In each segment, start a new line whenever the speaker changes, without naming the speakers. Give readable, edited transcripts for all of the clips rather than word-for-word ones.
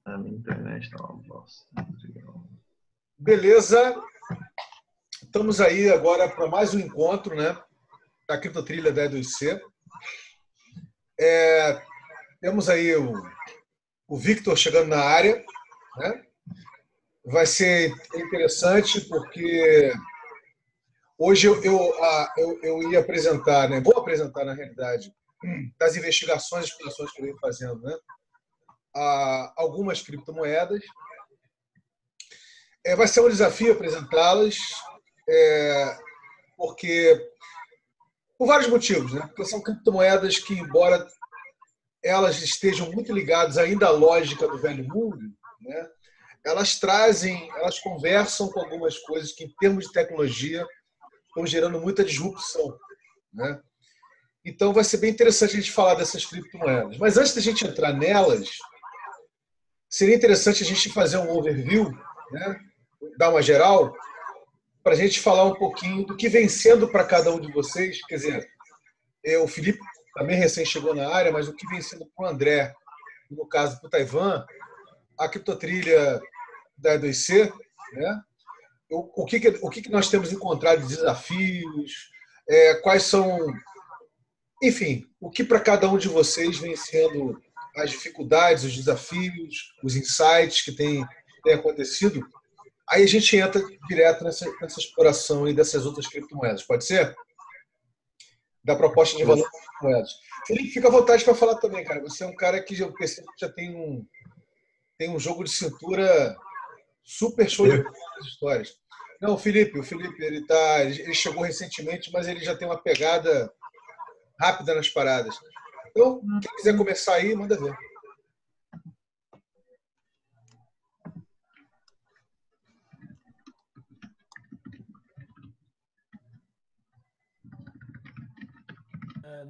A minha internet tá uma bosta.
Beleza. Estamos aí agora para mais um encontro, né? Da Criptotrilha da E2C. Temos aí o Victor chegando na área, né? Vai ser interessante porque hoje eu ia apresentar, né? Vou apresentar, na realidade, das investigações e explorações que eu venho fazendo, né? Algumas criptomoedas. Vai ser um desafio apresentá-las, porque por vários motivos, né? Porque são criptomoedas que, embora elas estejam muito ligadas ainda à lógica do velho mundo, né? Elas conversam com algumas coisas que, em termos de tecnologia, estão gerando muita disrupção, né? Então, vai ser bem interessante a gente falar dessas criptomoedas. Mas antes da gente entrar nelas, seria interessante a gente fazer um overview, né? Dar uma geral, para a gente falar um pouquinho do que vem sendo para cada um de vocês. Quer dizer, o Felipe também recém chegou na área, mas o que vem sendo para o André, no caso para o Taiwan, a criptotrilha da E2C, né? O que nós temos encontrado de desafios, quais são, enfim, o que para cada um de vocês vem sendo as dificuldades, os desafios, os insights que têm acontecido. Aí a gente entra direto nessa exploração aí dessas outras criptomoedas. Pode ser? Da proposta de valor das criptomoedas. Felipe, fica à vontade para falar também, cara. Você é um cara que eu percebo que já tem um jogo de cintura super show de bola nas histórias. Não, o Felipe, ele chegou recentemente, mas ele já tem uma pegada rápida nas paradas. Então, quem quiser começar aí, manda ver.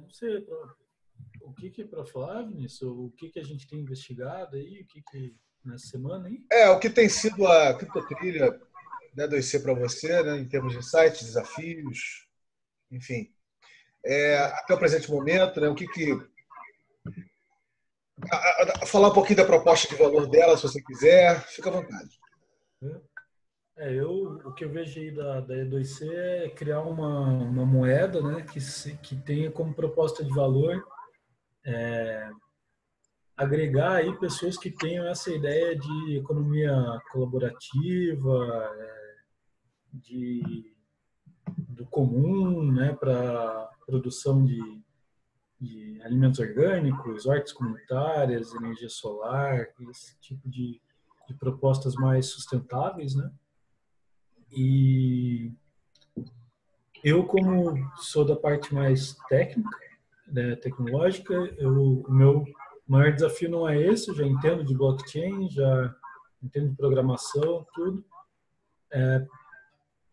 Não sei o que para falar, Vinícius, o que a gente tem investigado aí, nessa semana aí?
O que tem sido a criptotrilha da E2C para você, né, em termos de sites, desafios, enfim. Até o presente momento, né, falar um pouquinho da proposta de valor dela, se você quiser, fica à vontade.
O que eu vejo aí da E2C é criar uma moeda, né, que tenha como proposta de valor agregar aí pessoas que tenham essa ideia de economia colaborativa, do comum, né, para produção de alimentos orgânicos, hortas comunitárias, energia solar, esse tipo de propostas mais sustentáveis, né? E eu, como sou da parte mais técnica, né, tecnológica, o meu maior desafio não é esse, eu já entendo de blockchain, já entendo de programação, tudo.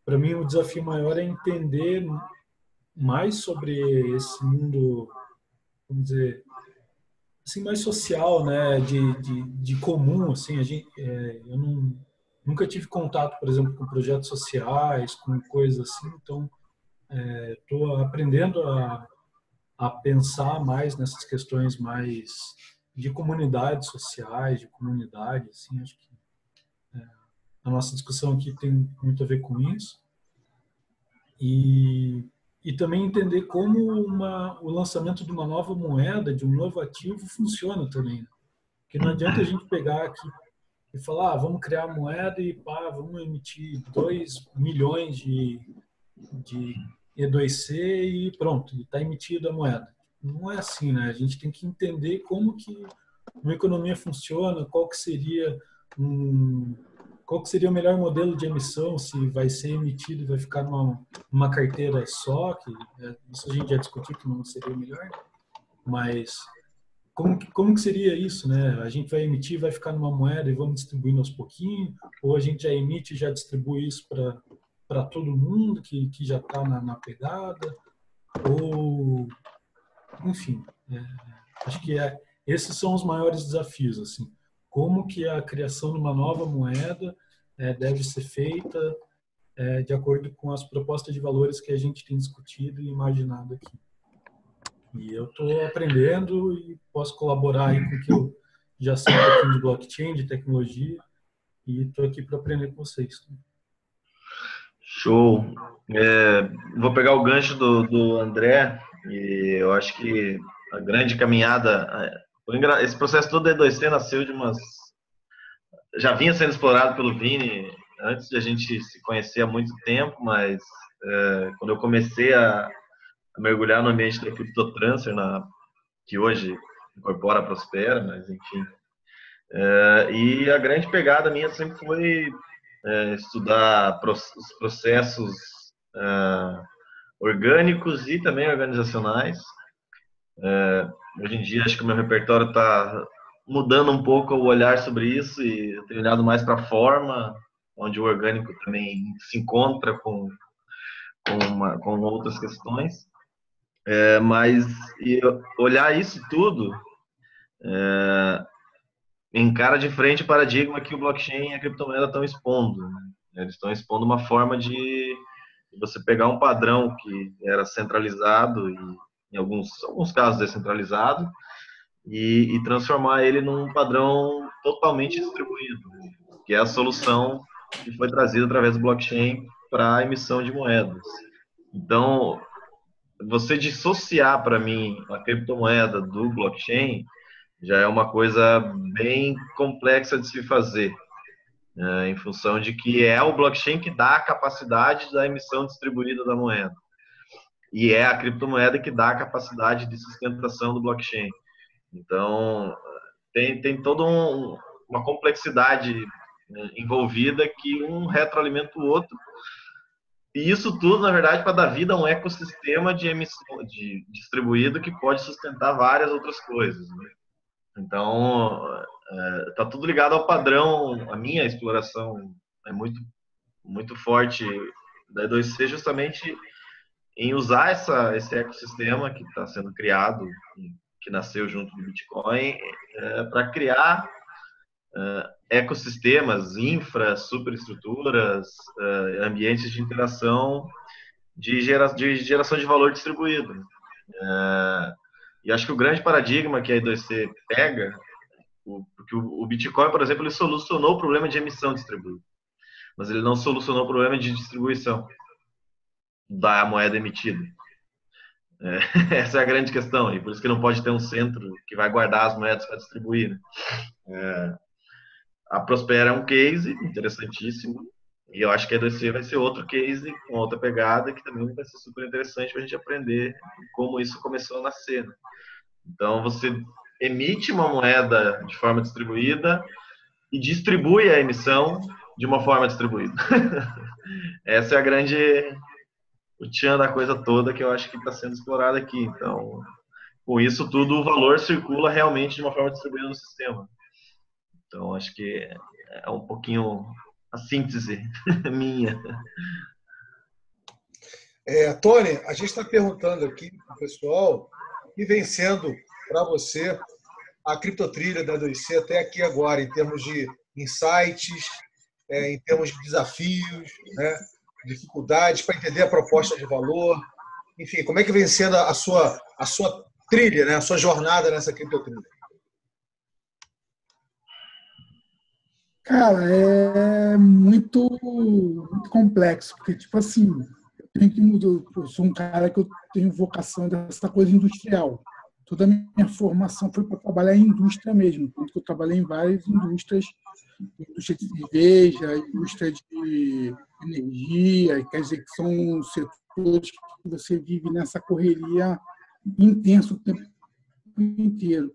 Para mim, o desafio maior é entender mais sobre esse mundo, vamos dizer, assim, mais social, né, de comum, assim, eu nunca tive contato, por exemplo, com projetos sociais, com coisas assim, então estou aprendendo a pensar mais nessas questões mais de comunidades sociais, de comunidade, assim, acho que a nossa discussão aqui tem muito a ver com isso. E também entender como o lançamento de uma nova moeda, de um novo ativo, funciona também. Porque não adianta a gente pegar aqui e falar, vamos criar a moeda e vamos emitir 2 milhões de E2C e pronto, está emitida a moeda. Não é assim, né? A gente tem que entender como que uma economia funciona, qual que seria o melhor modelo de emissão, se vai ser emitido e vai ficar numa carteira só, isso a gente já discutiu que não seria o melhor, mas como que seria isso, né? A gente vai emitir, vai ficar numa moeda e vamos distribuindo aos pouquinhos, ou a gente já emite e já distribui isso para todo mundo que já está na pegada, ou enfim, acho que esses são os maiores desafios, assim, como que a criação de uma nova moeda deve ser feita de acordo com as propostas de valores que a gente tem discutido e imaginado aqui. E eu estou aprendendo e posso colaborar aí com o já sei um pouquinho de blockchain, de tecnologia, e estou aqui para aprender com vocês.
Show. Vou pegar o gancho do André, e eu acho que a grande caminhada, esse processo todo da E2C nasceu de já vinha sendo explorado pelo Vini antes de a gente se conhecer há muito tempo, mas quando eu comecei a mergulhar no ambiente da CryptoTransfer, que hoje incorpora a Prospera, mas enfim. E a grande pegada minha sempre foi estudar os processos orgânicos e também organizacionais. Hoje em dia, acho que o meu repertório está mudando um pouco o olhar sobre isso e eu tenho olhado mais para a forma, onde o orgânico também se encontra com outras questões. Mas olhar isso tudo encara de frente o paradigma que o blockchain e a criptomoeda estão expondo. Né? Eles estão expondo uma forma de você pegar um padrão que era centralizado e, em alguns casos, descentralizado e transformar ele num padrão totalmente distribuído, que é a solução que foi trazida através do blockchain para a emissão de moedas. Então, você dissociar para mim a criptomoeda do blockchain já é uma coisa bem complexa de se fazer, em função de que é o blockchain que dá a capacidade da emissão distribuída da moeda. E é a criptomoeda que dá a capacidade de sustentação do blockchain. Então, tem toda uma complexidade envolvida que um retroalimenta o outro. E isso tudo, na verdade, para dar vida a um ecossistema de emissão distribuído que pode sustentar várias outras coisas, né? Então, está tudo ligado ao padrão. A minha exploração é muito, muito forte da E2C justamente em usar esse ecossistema que está sendo criado, que nasceu junto do Bitcoin, para criar ecossistemas, superestruturas, ambientes de interação, de geração de valor distribuído. E acho que o grande paradigma que a E2C pega, porque o Bitcoin, por exemplo, ele solucionou o problema de emissão distribuída, mas ele não solucionou o problema de distribuição da moeda emitida. Essa é a grande questão, e por isso que não pode ter um centro que vai guardar as moedas para distribuir, né? A Prospera é um case interessantíssimo, e eu acho que a E2C vai ser outro case com outra pegada, que também vai ser super interessante para a gente aprender como isso começou a nascer, né? Então, você emite uma moeda de forma distribuída e distribui a emissão de uma forma distribuída. Essa é a grande... o tchan da coisa toda que eu acho que está sendo explorado aqui. Então, com isso tudo, o valor circula realmente de uma forma distribuída no sistema. Então, acho que é um pouquinho a síntese minha.
Tony, a gente está perguntando aqui para o pessoal e vem sendo para você a criptotrilha da E2C até aqui agora, em termos de insights, em termos de desafios, né, dificuldades para entender a proposta de valor. Enfim, como é que vem sendo a sua trilha, né, a sua jornada nessa criptotrilha?
Cara, é muito complexo, porque, tipo assim, eu sou um cara que eu tenho vocação dessa coisa industrial. Toda a minha formação foi para trabalhar em indústria mesmo, tanto que eu trabalhei em várias indústria de cerveja, indústria de energia, quer dizer que são setores que você vive nessa correria intensa o tempo inteiro.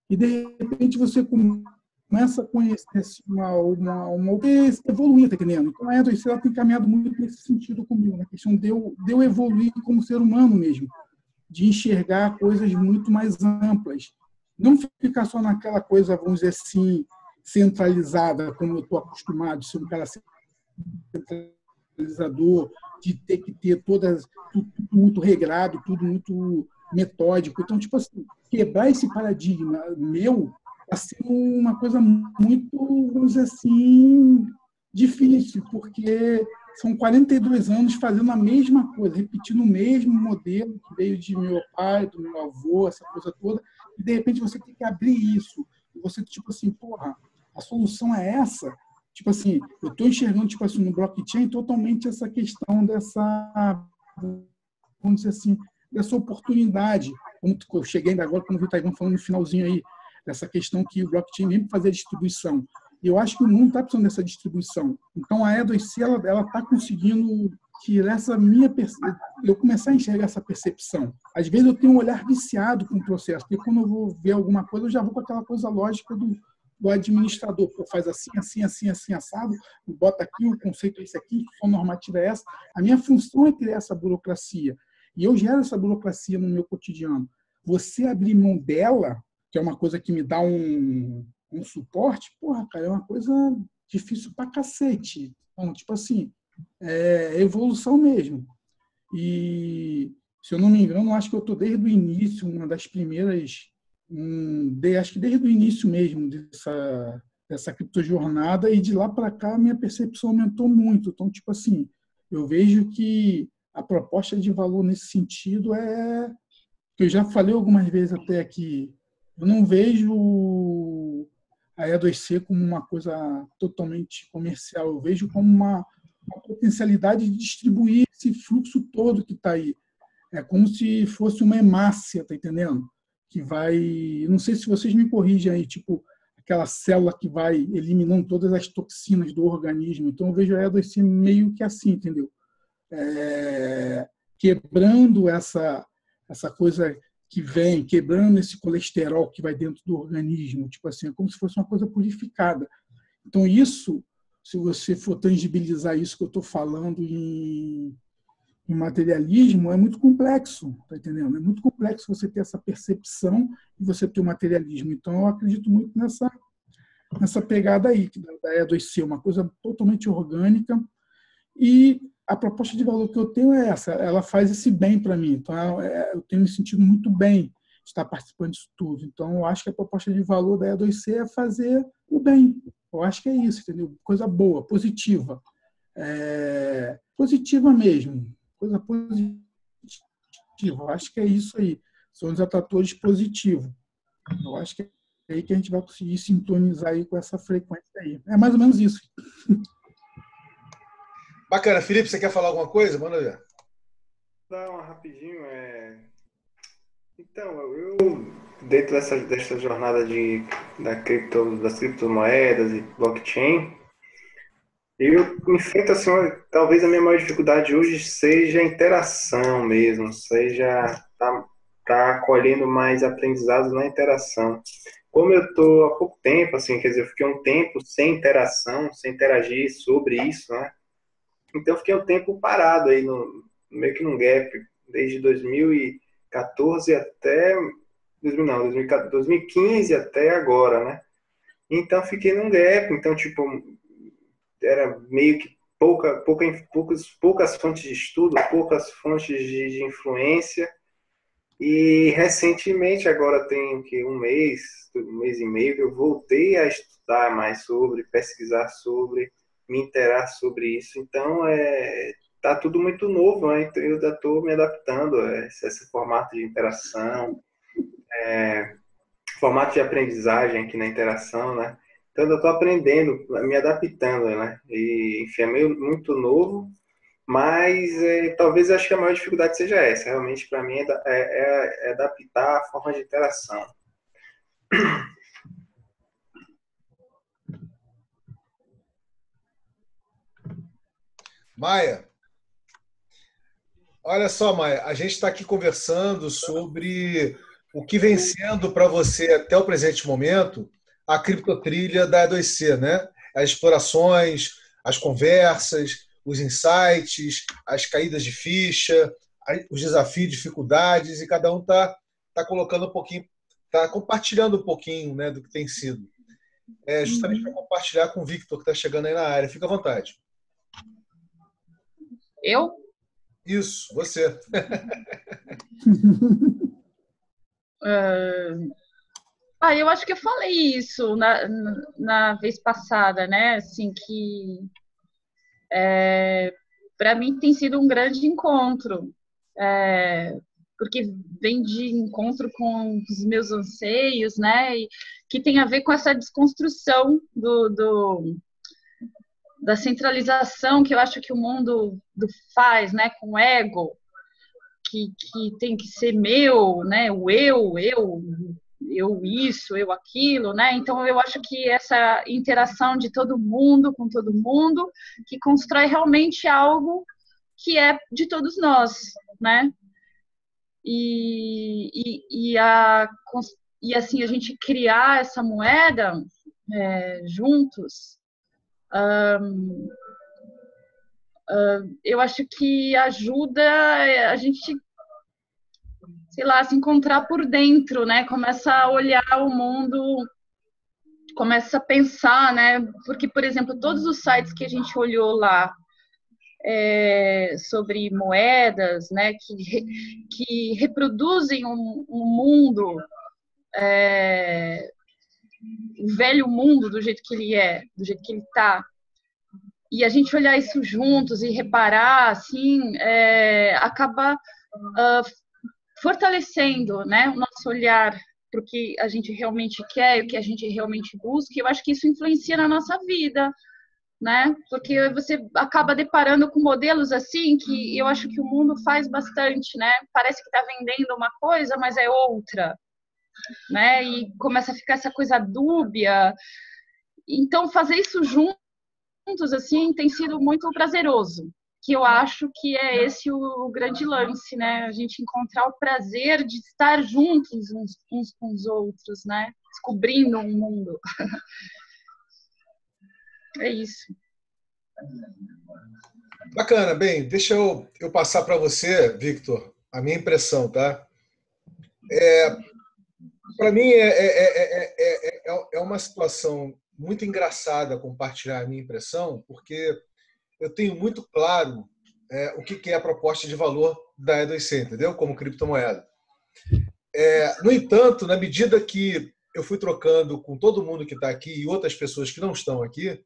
E, de repente, você começa a conhecer evoluir, tá entendendo? Então, a E2C ela tem caminhado muito nesse sentido comigo, na questão de eu evoluir como ser humano mesmo, de enxergar coisas muito mais amplas. Não ficar só naquela coisa, vamos dizer assim, centralizada, como eu estou acostumado, de ser um cara centralizador, de ter que ter tudo muito regrado, tudo muito metódico. Então, tipo assim, quebrar esse paradigma meu está sendo uma coisa muito, vamos dizer assim, difícil, porque são 42 anos fazendo a mesma coisa, repetindo o mesmo modelo que veio de meu pai, do meu avô, essa coisa toda, e de repente você tem que abrir isso. E você, tipo assim, porra, a solução é essa? Tipo assim, eu estou enxergando, tipo assim, no blockchain totalmente essa questão dessa, vamos dizer assim, dessa oportunidade. Como eu cheguei ainda agora, como o Vitor falando no finalzinho aí, dessa questão que o blockchain vem fazer a distribuição. E eu acho que o mundo está precisando dessa distribuição. Então, a E2C ela está conseguindo tirar essa minha eu começar a enxergar essa percepção. Às vezes eu tenho um olhar viciado com o processo, porque quando eu vou ver alguma coisa, eu já vou com aquela coisa lógica do administrador. Pô, faz assim, assim, assim, assim, assado, bota aqui, o conceito é esse aqui, a normativa é essa. A minha função é criar essa burocracia. E eu gero essa burocracia no meu cotidiano. Você abrir mão dela, que é uma coisa que me dá um suporte, porra, cara, é uma coisa difícil pra cacete. Então, tipo assim, é evolução mesmo. E, se eu não me engano, acho que eu estou desde o início, uma das primeiras, acho que desde o início mesmo dessa criptojornada, e de lá para cá a minha percepção aumentou muito. Então, tipo assim, eu vejo que a proposta de valor nesse sentido que eu já falei algumas vezes até aqui, eu não vejo a E2C como uma coisa totalmente comercial, eu vejo como uma potencialidade de distribuir esse fluxo todo que está aí. É como se fosse uma hemácia, tá entendendo? Que vai, não sei se vocês me corrigem aí, tipo, aquela célula que vai eliminando todas as toxinas do organismo. Então eu vejo a E2C meio que assim, entendeu? Quebrando essa coisa que vem, quebrando esse colesterol que vai dentro do organismo, tipo assim, é como se fosse uma coisa purificada. Então isso, se você for tangibilizar isso que eu estou falando em materialismo, é muito complexo, tá entendendo? É muito complexo você ter essa percepção e você ter o materialismo. Então eu acredito muito nessa pegada aí da E2C, uma coisa totalmente orgânica. E a proposta de valor que eu tenho é essa, ela faz esse bem para mim. Então, eu tenho me sentido muito bem de estar participando disso tudo. Então, eu acho que a proposta de valor da E2C é fazer o bem. Eu acho que é isso, entendeu? Coisa boa, positiva. Positiva mesmo. Coisa positiva. Eu acho que é isso aí. São os atratores positivos. Eu acho que é aí que a gente vai conseguir sintonizar aí com essa frequência aí. É mais ou menos isso.
Bacana. Felipe, você quer falar alguma coisa? Manda ver.
Dá uma rapidinho. Então, eu dentro dessa jornada das criptomoedas e blockchain, eu enfrento assim, talvez a minha maior dificuldade hoje seja a interação mesmo, seja tá colhendo mais aprendizados na interação. Como eu estou há pouco tempo, assim, quer dizer, eu fiquei um tempo sem interação, sem interagir sobre isso, né? Então, eu fiquei um tempo parado aí, meio que num gap, desde 2014 até 2015 até agora, né? Então, fiquei num gap. Então, tipo, era meio que poucas fontes de estudo, poucas fontes de influência. E, recentemente, agora tem um mês e meio, que eu voltei a estudar mais sobre, pesquisar sobre, me interar sobre isso. Então, tá tudo muito novo, né? Então, eu ainda estou me adaptando a esse formato de interação, formato de aprendizagem aqui na interação, né? Então, eu estou aprendendo, me adaptando, né? E, enfim, é muito novo, mas talvez acho que a maior dificuldade seja essa. Realmente, para mim, é adaptar a forma de interação.
Maia, olha só, Maia, a gente está aqui conversando sobre o que vem sendo para você até o presente momento a criptotrilha da E2C, né? As explorações, as conversas, os insights, as caídas de ficha, os desafios, dificuldades, e cada um tá colocando um pouquinho, está compartilhando um pouquinho, né, do que tem sido. Justamente para compartilhar com o Victor, que está chegando aí na área. Fica à vontade.
Eu?
Isso, você.
Eu acho que eu falei isso na vez passada, né? Assim, que para mim tem sido um grande encontro. porque vem de encontro com os meus anseios, né? E que tem a ver com essa desconstrução da centralização que eu acho que o mundo faz, né? Com o ego, que tem que ser meu, né? O eu isso, eu aquilo, né? Então eu acho que essa interação de todo mundo com todo mundo que constrói realmente algo que é de todos nós, né? E assim a gente criar essa moeda juntos, eu acho que ajuda a gente, sei lá, se encontrar por dentro, né? Começa a olhar o mundo, começa a pensar, né? Porque, por exemplo, todos os sites que a gente olhou lá sobre moedas, né? Que reproduzem um mundo, o velho mundo do jeito que ele é, do jeito que ele está. E a gente olhar isso juntos e reparar, assim, acaba fortalecendo, né, o nosso olhar para o que a gente realmente quer, o que a gente realmente busca. E eu acho que isso influencia na nossa vida, né? Porque você acaba deparando com modelos assim que eu acho que o mundo faz bastante, né? Parece que está vendendo uma coisa, mas é outra, né? E começa a ficar essa coisa dúbia. Então, fazer isso juntos, assim, tem sido muito prazeroso. Que eu acho que é esse o grande lance, né? A gente encontrar o prazer de estar juntos uns com os outros, né? Descobrindo um mundo. É isso.
Bacana. Bem, deixa eu passar para você, Victor, a minha impressão, tá? Para mim é uma situação muito engraçada compartilhar a minha impressão, porque eu tenho muito claro o que é a proposta de valor da E2C, entendeu? Como criptomoeda. No entanto, na medida que eu fui trocando com todo mundo que está aqui e outras pessoas que não estão aqui,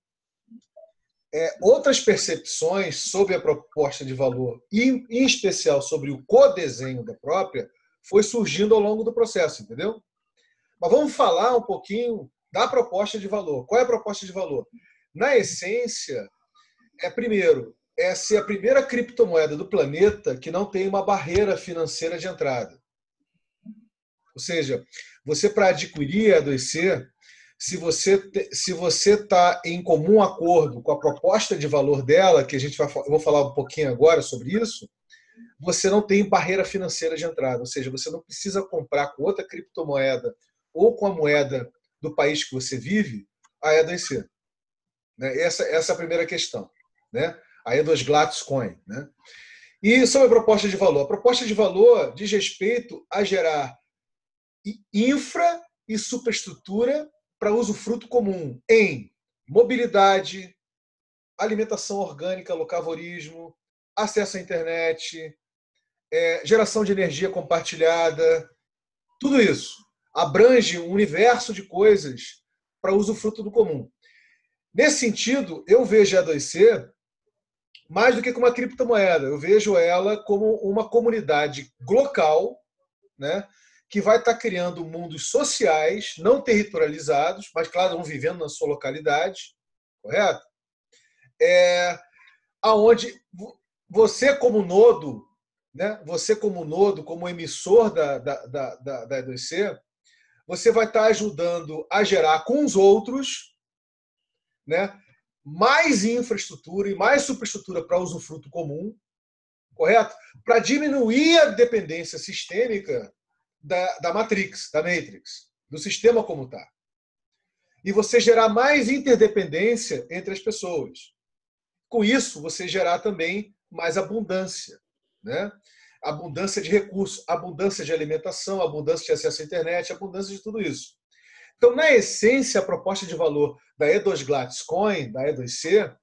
outras percepções sobre a proposta de valor, e em especial sobre o codesenho da própria, foi surgindo ao longo do processo, entendeu? Mas vamos falar um pouquinho da proposta de valor. Qual é a proposta de valor? Na essência, primeiro, é ser a primeira criptomoeda do planeta que não tem uma barreira financeira de entrada. Ou seja, você para adquirir a E2C, se você está em comum acordo com a proposta de valor dela, que eu vou falar um pouquinho agora sobre isso, você não tem barreira financeira de entrada. Ou seja, você não precisa comprar com outra criptomoeda ou com a moeda do país que você vive a E2C. Essa é a primeira questão. Né? A E2 Glatis Coin. Né? E sobre a proposta de valor. A proposta de valor diz respeito a gerar infra e superestrutura para usufruto comum em mobilidade, alimentação orgânica, locavorismo, acesso à internet, geração de energia compartilhada, tudo isso abrange um universo de coisas para usufruto do comum. Nesse sentido, eu vejo a E2C mais do que como uma criptomoeda. Eu vejo ela como uma comunidade local, né, que vai estar criando mundos sociais, não territorializados, mas, claro, vão vivendo na sua localidade, correto? Aonde você como nodo, né, como emissor da E2C, você vai estar ajudando a gerar com os outros, né, mais infraestrutura e mais superestrutura para usufruto comum, correto? Para diminuir a dependência sistêmica da Matrix, do sistema como está. E você gerar mais interdependência entre as pessoas. Com isso, você gerar também mais abundância, né? Abundância de recursos, abundância de alimentação, abundância de acesso à internet, abundância de tudo isso. Então, na essência, a proposta de valor da E2 Glatis Coin, da E2C,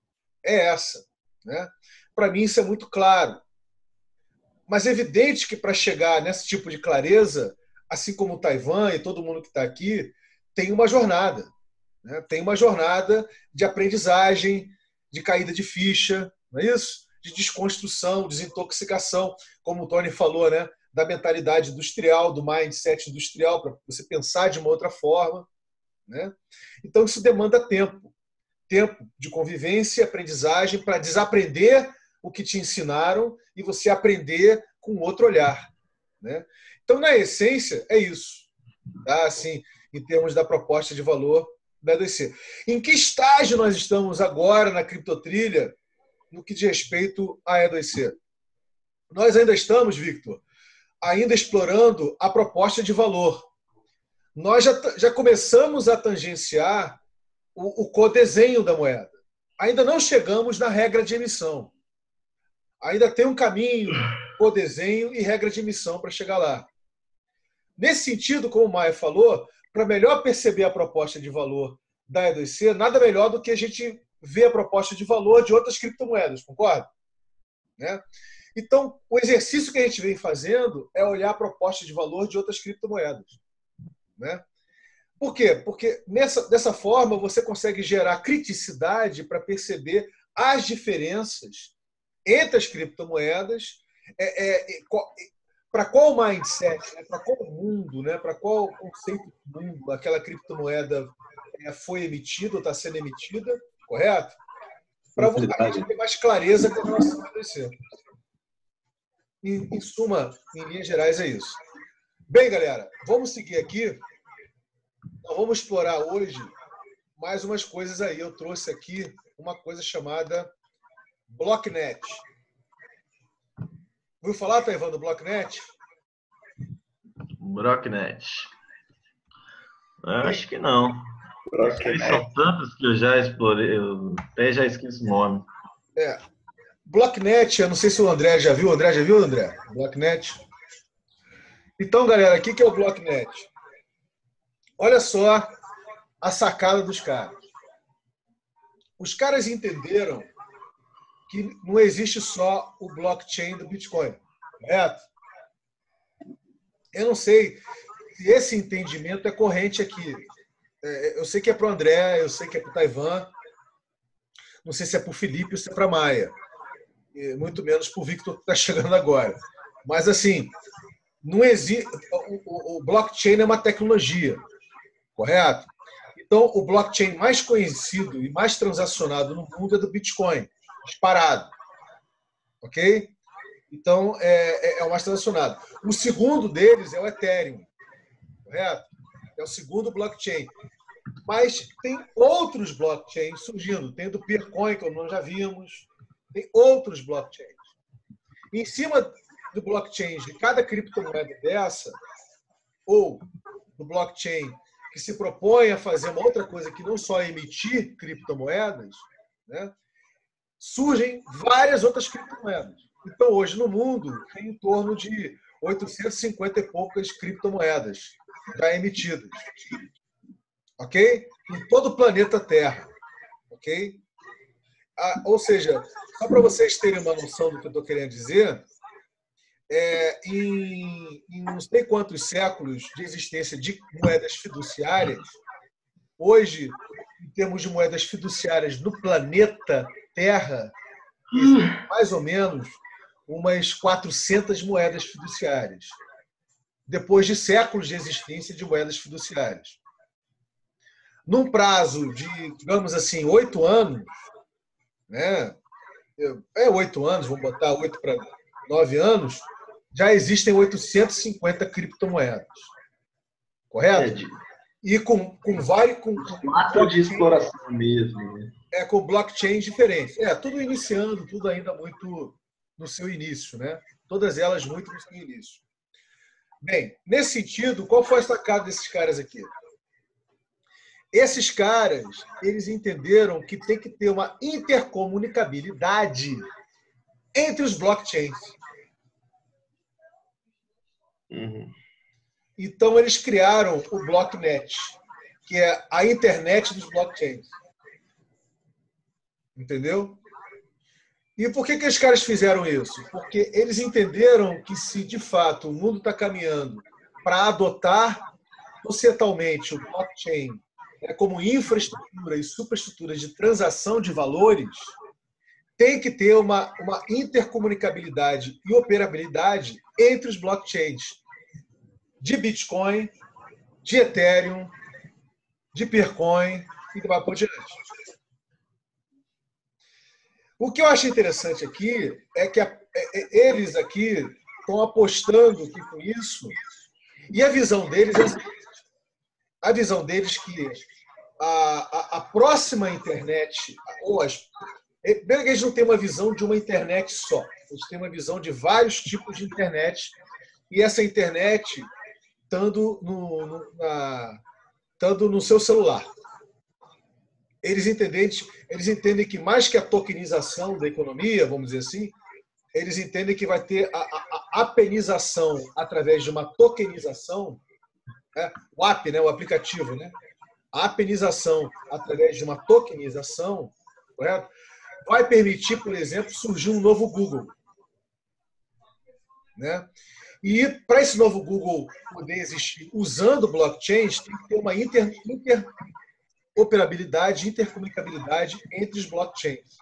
é essa. Né? Para mim, isso é muito claro. Mas é evidente que para chegar nesse tipo de clareza, assim como o Taiwan e todo mundo que está aqui, tem uma jornada. Né? Tem uma jornada de aprendizagem, de caída de ficha, não é isso? De desconstrução, desintoxicação, como o Tony falou, né? da mentalidade industrial, do mindset industrial, para você pensar de uma outra forma, né? Então, isso demanda tempo. Tempo de convivência e aprendizagem para desaprender o que te ensinaram e você aprender com outro olhar, né? Então, na essência, é isso. Tá? Assim, em termos da proposta de valor da E2C. Em que estágio nós estamos agora na Criptotrilha no que diz respeito à E2C? Nós ainda estamos, Victor, ainda explorando a proposta de valor. Nós já começamos a tangenciar o codesenho da moeda. Ainda não chegamos na regra de emissão. Ainda tem um caminho, codesenho e regra de emissão para chegar lá. Nesse sentido, como o Maia falou, para melhor perceber a proposta de valor da E2C, nada melhor do que a gente ver a proposta de valor de outras criptomoedas, concorda? Né? Então, o exercício que a gente vem fazendo é olhar a proposta de valor de outras criptomoedas. Né? Por quê? Porque dessa forma você consegue gerar criticidade para perceber as diferenças entre as criptomoedas, para qual mindset, né? Para qual mundo, né? Para qual conceito de mundo aquela criptomoeda foi emitida ou está sendo emitida, correto? Para a gente ter mais clareza com relação a isso. Em suma, em linhas gerais, é isso. Bem, galera, vamos seguir aqui. Nós vamos explorar hoje mais umas coisas aí. Eu trouxe aqui uma coisa chamada Blocknet. Ouviu falar, Taiwan, do Blocknet?
Blocknet. Acho que não. São tantos que eu já explorei, eu até já esqueci o nome.
Blocknet, eu não sei se o André já viu. O André já viu, André? Blocknet. Então, galera, o que é o Blocknet? Olha só a sacada dos caras. Os caras entenderam que não existe só o blockchain do Bitcoin, correto? Eu não sei se esse entendimento é corrente aqui. Eu sei que é para o André, eu sei que é para o Taiwan, não sei se é para o Felipe ou se é para a Maia, muito menos para o Victor que está chegando agora. Mas, assim, não existe. O blockchain é uma tecnologia, correto? Então, o blockchain mais conhecido e mais transacionado no mundo é do Bitcoin, disparado. Ok? Então, é o mais transacionado. O segundo deles é o Ethereum, correto? É o segundo blockchain. Mas tem outros blockchains surgindo. Tem o do Peercoin, que nós já vimos. Tem outros blockchains. Em cima do blockchain de cada criptomoeda dessa, ou do blockchain que se propõe a fazer uma outra coisa que não só emitir criptomoedas, né, surgem várias outras criptomoedas. Então, hoje no mundo, tem em torno de 850 e poucas criptomoedas já emitidas. Ok? Em todo o planeta Terra. Ok? Ou seja, só para vocês terem uma noção do que eu estou querendo dizer, em não sei quantos séculos de existência de moedas fiduciárias, hoje, em termos de moedas fiduciárias no planeta Terra, existem mais ou menos umas 400 moedas fiduciárias, depois de séculos de existência de moedas fiduciárias. Num prazo de, digamos assim, 8 anos, né? 8 anos, vamos botar 8 para 9 anos, já existem 850 criptomoedas. Correto? E com vários.
Mapa de exploração mesmo. Né?
Com blockchains diferentes. Tudo iniciando, tudo ainda muito no seu início, né? Todas elas muito no seu início. Bem, nesse sentido, qual foi a sacada desses caras aqui? Esses caras, eles entenderam que tem que ter uma intercomunicabilidade entre os blockchains.
Uhum.
Então, eles criaram o Blocknet, que é a internet dos blockchains. Entendeu? E por que os caras fizeram isso? Porque eles entenderam que se, de fato, o mundo está caminhando para adotar societalmente o blockchain como infraestrutura e superestrutura de transação de valores, tem que ter uma intercomunicabilidade e operabilidade entre os blockchains de Bitcoin, de Ethereum, de Peercoin e vai por diante. O que eu acho interessante aqui é que eles aqui estão apostando que com isso, e a visão deles é a visão deles que a próxima internet, primeiro que eles não têm uma visão de uma internet só, eles têm uma visão de vários tipos de internet, e essa internet estando no seu celular. Eles entendem que mais que a tokenização da economia, vamos dizer assim, eles entendem que vai ter a apenização através de uma tokenização, né? O app, né? O aplicativo, né? A apenização através de uma tokenização, correto? Vai permitir, por exemplo, surgir um novo Google, né? E para esse novo Google poder existir usando blockchains, tem que ter uma interoperabilidade, intercomunicabilidade entre os blockchains.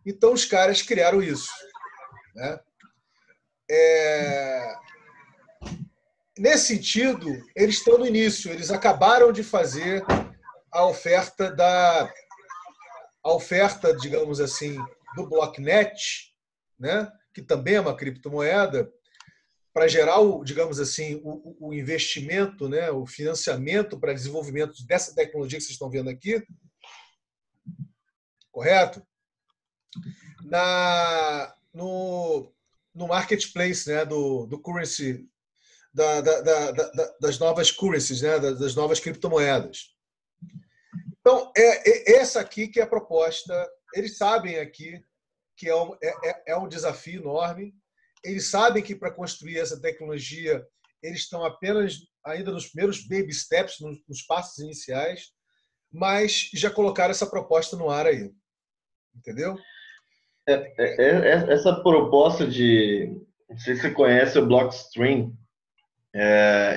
Então, os caras criaram isso, né? Nesse sentido, eles estão no início. Eles acabaram de fazer a oferta, digamos assim, do Blocknet, né? Que também é uma criptomoeda, para gerar, digamos assim, o investimento, né? O financiamento para desenvolvimento dessa tecnologia que vocês estão vendo aqui. Correto? No marketplace, né? do currency, das novas currencies, né? Das novas criptomoedas. Então, essa aqui que é a proposta. Eles sabem aqui que é um desafio enorme. Eles sabem que para construir essa tecnologia, eles estão apenas ainda nos primeiros baby steps, nos passos iniciais, mas já colocaram essa proposta no ar aí. Entendeu?
Essa proposta de... Não sei se você conhece o Blockstream.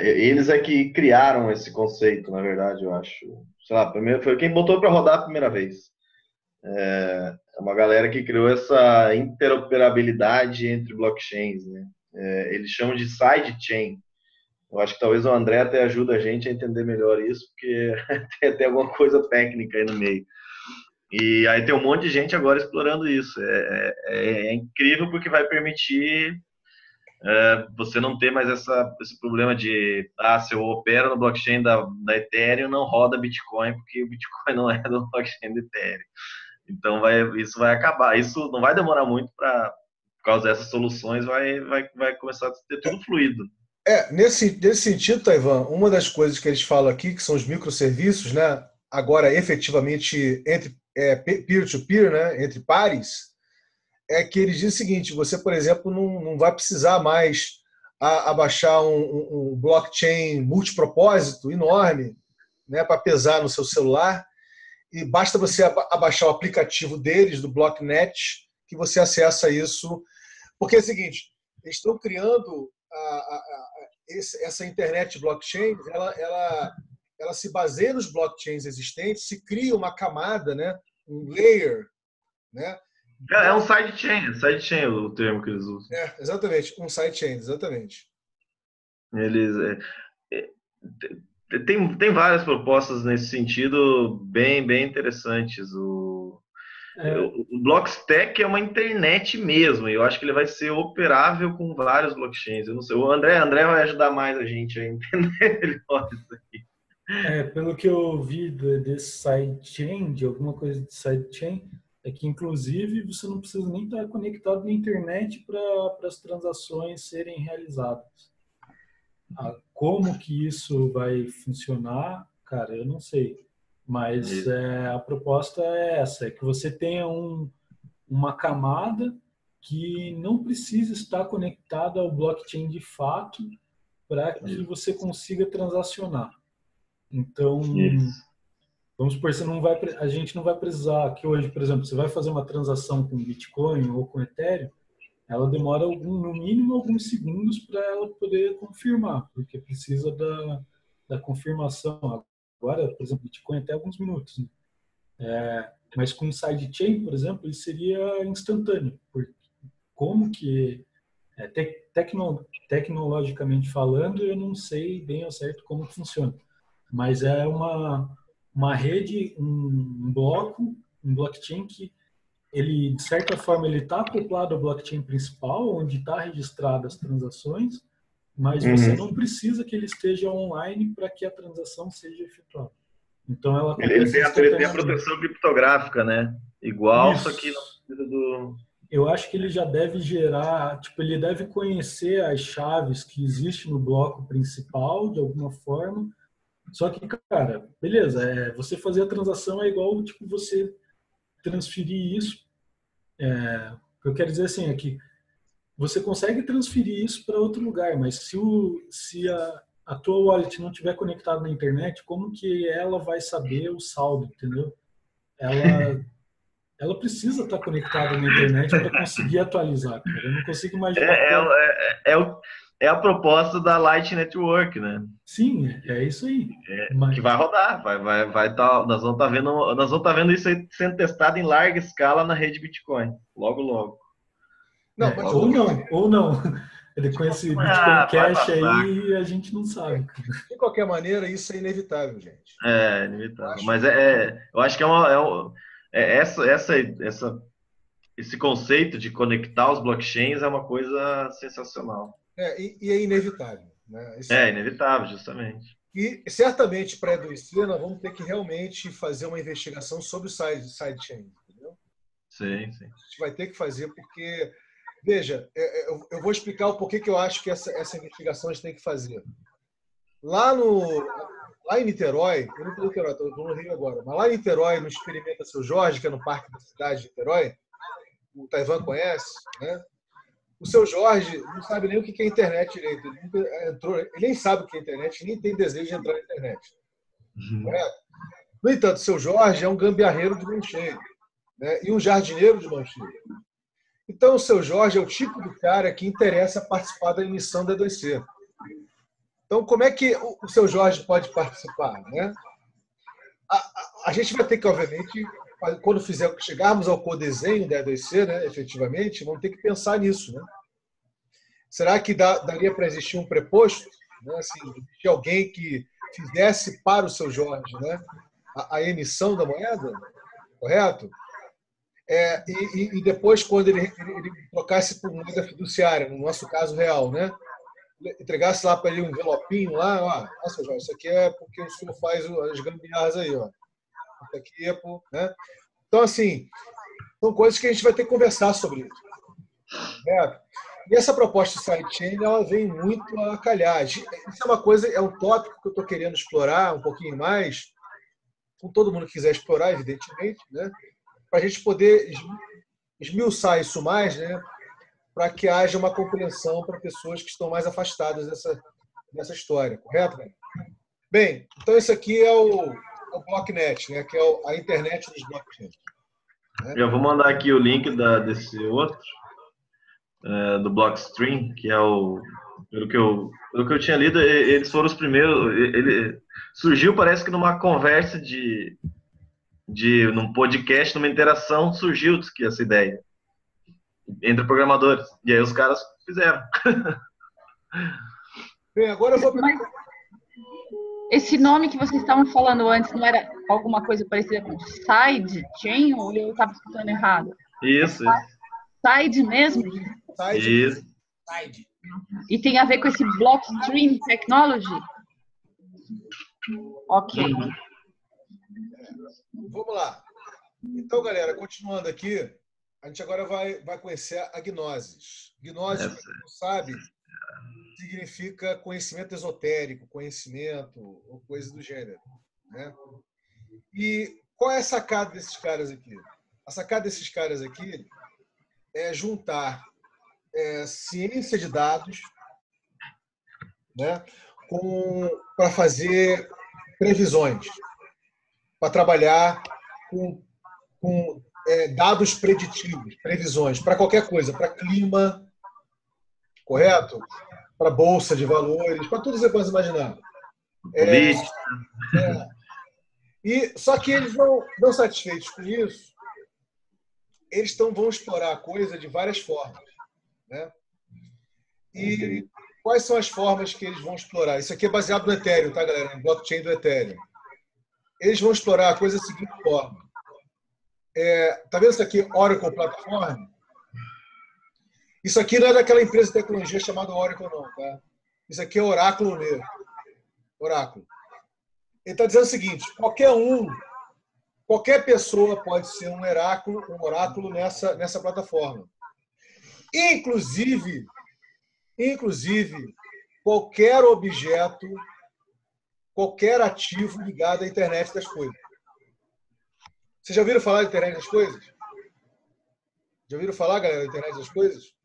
Eles é que criaram esse conceito, na verdade, eu acho. Sei lá, primeiro, foi quem botou para rodar a primeira vez. É uma galera que criou essa interoperabilidade entre blockchains, né? Eles chamam de sidechain. Eu acho que talvez o André até ajude a gente a entender melhor isso, porque tem alguma coisa técnica aí no meio. E aí tem um monte de gente agora explorando isso. É incrível porque vai permitir você não ter mais esse problema de se eu opero no blockchain da Ethereum, não roda Bitcoin, porque o Bitcoin não é do blockchain do Ethereum. Então isso vai acabar. Isso não vai demorar muito por causa dessas soluções, vai começar a ter tudo fluido.
Nesse sentido, Taiwan, uma das coisas que eles falam aqui, que são os microserviços, né? Agora efetivamente entre peer-to-peer, né? Entre pares, é que eles dizem o seguinte: você, por exemplo, não vai precisar mais abaixar um blockchain multipropósito enorme, né? Para pesar no seu celular. E basta você abaixar o aplicativo deles, do Blocknet, que você acessa isso. Porque é o seguinte, eles estão criando essa internet blockchain, ela se baseia nos blockchains existentes, se cria uma camada, né, um layer. Né?
É um sidechain o termo que eles usam.
Exatamente, um sidechain, exatamente.
Tem várias propostas nesse sentido bem interessantes. O Blockstack é uma internet mesmo, e eu acho que ele vai ser operável com vários blockchains. Eu não sei, o André vai ajudar mais a gente a entender melhor isso aqui.
Pelo que eu vi desse sidechain, de alguma coisa de sidechain, é que inclusive você não precisa nem estar conectado na internet para as transações serem realizadas. Como que isso vai funcionar, cara, eu não sei. Mas a proposta é essa, é que você tenha uma camada que não precisa estar conectada ao blockchain de fato para que você consiga transacionar. Então, vamos supor, a gente não vai precisar que hoje, por exemplo, você vai fazer uma transação com Bitcoin ou com Ethereum, ela demora no mínimo alguns segundos para ela poder confirmar, porque precisa da confirmação. Agora, por exemplo, Bitcoin até alguns minutos. Né? Mas com sidechain, por exemplo, isso seria instantâneo. Como que Tecnologicamente falando, eu não sei bem ao certo como funciona, mas é uma rede, um bloco, um blockchain que ele, de certa forma, ele está acoplado ao blockchain principal, onde está registradas as transações, mas você não precisa que ele esteja online para que a transação seja efetuada. Então, ela
Ele
acontece
tem a proteção criptográfica, né? Igual, só que não precisa do...
Eu acho que ele já deve gerar, tipo, ele deve conhecer as chaves que existem no bloco principal, de alguma forma. Só que, cara, beleza, você fazer a transação é igual, tipo, você transferir isso. O que eu quero dizer assim é que você consegue transferir isso para outro lugar, mas se a tua wallet não estiver conectada na internet, como que ela vai saber o saldo, entendeu? Ela precisa estar conectada na internet para conseguir atualizar, cara. Eu não consigo imaginar.
É a proposta da Light Network, né?
Sim, é isso aí.
Que vai rodar, nós vamos estar vendo isso aí sendo testado em larga escala na rede Bitcoin, logo logo.
Não,
ou não. Com esse Bitcoin Cash aí, a gente não sabe.
De qualquer maneira, isso é inevitável, gente.
É inevitável. Mas eu acho que esse conceito de conectar os blockchains é uma coisa sensacional.
E é inevitável. Né?
Inevitável, justamente.
E certamente para a E2C nós vamos ter que realmente fazer uma investigação sobre o sidechain, entendeu?
Sim.
A gente vai ter que fazer porque, veja, eu vou explicar o porquê que eu acho que essa investigação a gente tem que fazer. Lá em Niterói, eu não estou em Niterói, estou no Rio agora, mas lá em Niterói, no Experimenta Seu Jorge, que é no Parque da Cidade de Niterói, o Taiwan conhece, né? O seu Jorge não sabe nem o que é internet direito. Ele nunca entrou, ele nem sabe o que é internet, nem tem desejo de entrar na internet. Correto? No entanto, o seu Jorge é um gambiarreiro de mão cheia, né? E um jardineiro de mão cheia. Então, o seu Jorge é o tipo de cara que interessa participar da emissão da E2C. Então, como é que o seu Jorge pode participar? Né? A gente vai ter que, obviamente, quando chegarmos ao codesenho da E2C, né, efetivamente, vamos ter que pensar nisso. Né? Será que daria para existir um preposto? Né? Assim, existir alguém que fizesse para o seu Jorge, né, a emissão da moeda? Correto? E depois, quando ele trocasse por moeda fiduciária, no nosso caso real, né? Entregasse lá para ele um envelopinho lá, nossa, Jorge, isso aqui é porque o senhor faz as gambiarras aí, ó. Isso aqui é por, né? Então, assim, são coisas que a gente vai ter que conversar sobre isso. E essa proposta de sidechain, ela vem muito a calhar. Isso é uma coisa, é um tópico que eu estou querendo explorar um pouquinho mais, com todo mundo que quiser explorar, evidentemente, né? Para a gente poder esmiuçar isso mais, né? Para que haja uma compreensão para pessoas que estão mais afastadas dessa história, correto? Bem, então esse aqui é o BlockNet, né, que é a internet dos blockchains. Né?
Eu vou mandar aqui o link desse outro, do Blockstream, que é pelo que eu tinha lido, eles foram os primeiros. Ele surgiu, parece que numa conversa num podcast, numa interação, surgiu que essa ideia entre programadores. E aí os caras fizeram.
Bem, agora eu vou...
Esse nome que vocês estavam falando antes não era alguma coisa parecida com sidechain ou eu estava escutando errado?
Isso.
Side mesmo?
Isso.
Side.
E tem a ver com esse Blockstream Technology? Ok.
Vamos lá. Então, galera, continuando aqui, a gente agora vai conhecer a Gnosis. Gnosis, para quem não sabe, significa conhecimento esotérico, conhecimento ou coisa do gênero. Né? E qual é a sacada desses caras aqui? A sacada desses caras aqui é juntar ciência de dados, né, para fazer previsões, para trabalhar com dados preditivos, previsões, para qualquer coisa, para clima, correto? Para bolsa de valores, para tudo que você pode imaginar. E só que eles não satisfeitos com isso, eles vão explorar a coisa de várias formas. Né? E quais são as formas que eles vão explorar? Isso aqui é baseado no Ethereum, tá, galera? No blockchain do Ethereum. Eles vão explorar a coisa da seguinte forma. Tá vendo isso aqui, Oracle Platform? Isso aqui não é daquela empresa de tecnologia chamada Oracle, não, tá? Isso aqui é Oráculo mesmo. Oráculo. Ele está dizendo o seguinte, qualquer pessoa pode ser um oráculo nessa plataforma. Inclusive, qualquer objeto, qualquer ativo ligado à internet das coisas. Vocês já ouviram falar da internet das coisas? Já ouviram falar, galera, da internet das coisas?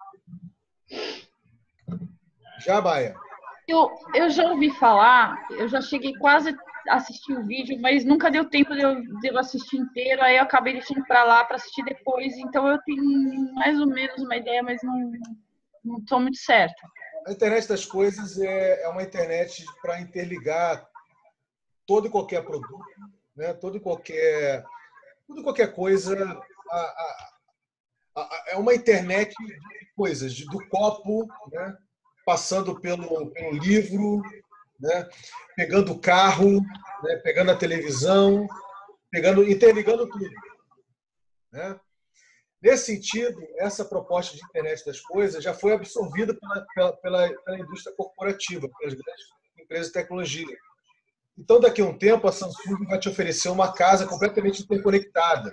Já, Baia?
Eu já ouvi falar, eu já cheguei quase a assistir o vídeo, mas nunca deu tempo de eu assistir inteiro, aí eu acabei deixando para lá para assistir depois, então eu tenho mais ou menos uma ideia, mas não estou muito certa.
A internet das coisas é uma internet para interligar todo e qualquer produto, né? Todo e qualquer coisa. É uma internet de coisas, do copo, né? Passando pelo livro, né? Pegando o carro, né? Pegando a televisão, interligando tudo, né? Nesse sentido, essa proposta de internet das coisas já foi absorvida pela indústria corporativa, pelas grandes empresas de tecnologia. Então, daqui a um tempo, a Samsung vai te oferecer uma casa completamente interconectada,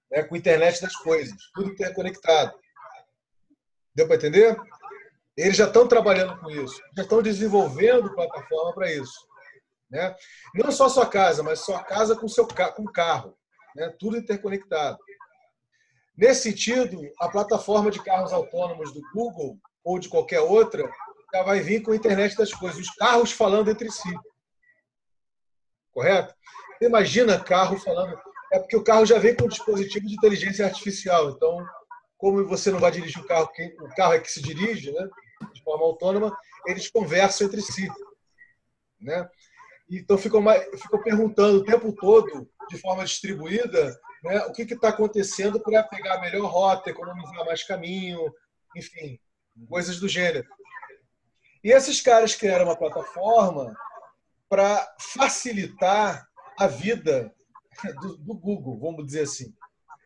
né, com a internet das coisas, tudo interconectado. Deu para entender? Eles já estão trabalhando com isso, já estão desenvolvendo plataforma para isso, né? Não só sua casa, mas sua casa com carro, né? Tudo interconectado. Nesse sentido, a plataforma de carros autônomos do Google ou de qualquer outra já vai vir com a internet das coisas, os carros falando entre si. Correto? Você imagina carro falando... É porque o carro já vem com um dispositivo de inteligência artificial. Então, como você não vai dirigir o carro é que se dirige, né, de forma autônoma, eles conversam entre si, né? Então, ficam perguntando o tempo todo, de forma distribuída, né, o que está acontecendo para pegar a melhor rota, economizar mais caminho, enfim, coisas do gênero. E esses caras criaram uma plataforma para facilitar a vida do Google, vamos dizer assim,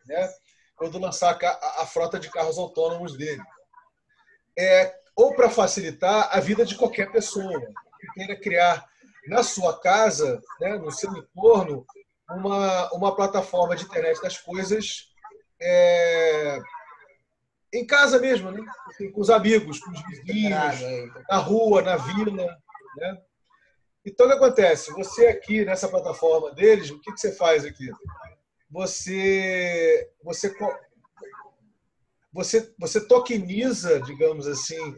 né? Quando lançar a frota de carros autônomos dele. Ou para facilitar a vida de qualquer pessoa que queira criar na sua casa, né, no seu entorno, uma plataforma de internet das coisas em casa mesmo, né? Assim, com os amigos, com os vizinhos, na rua, na vila, né? Então, o que acontece? Você aqui, nessa plataforma deles, o que você faz aqui? Você tokeniza, digamos assim,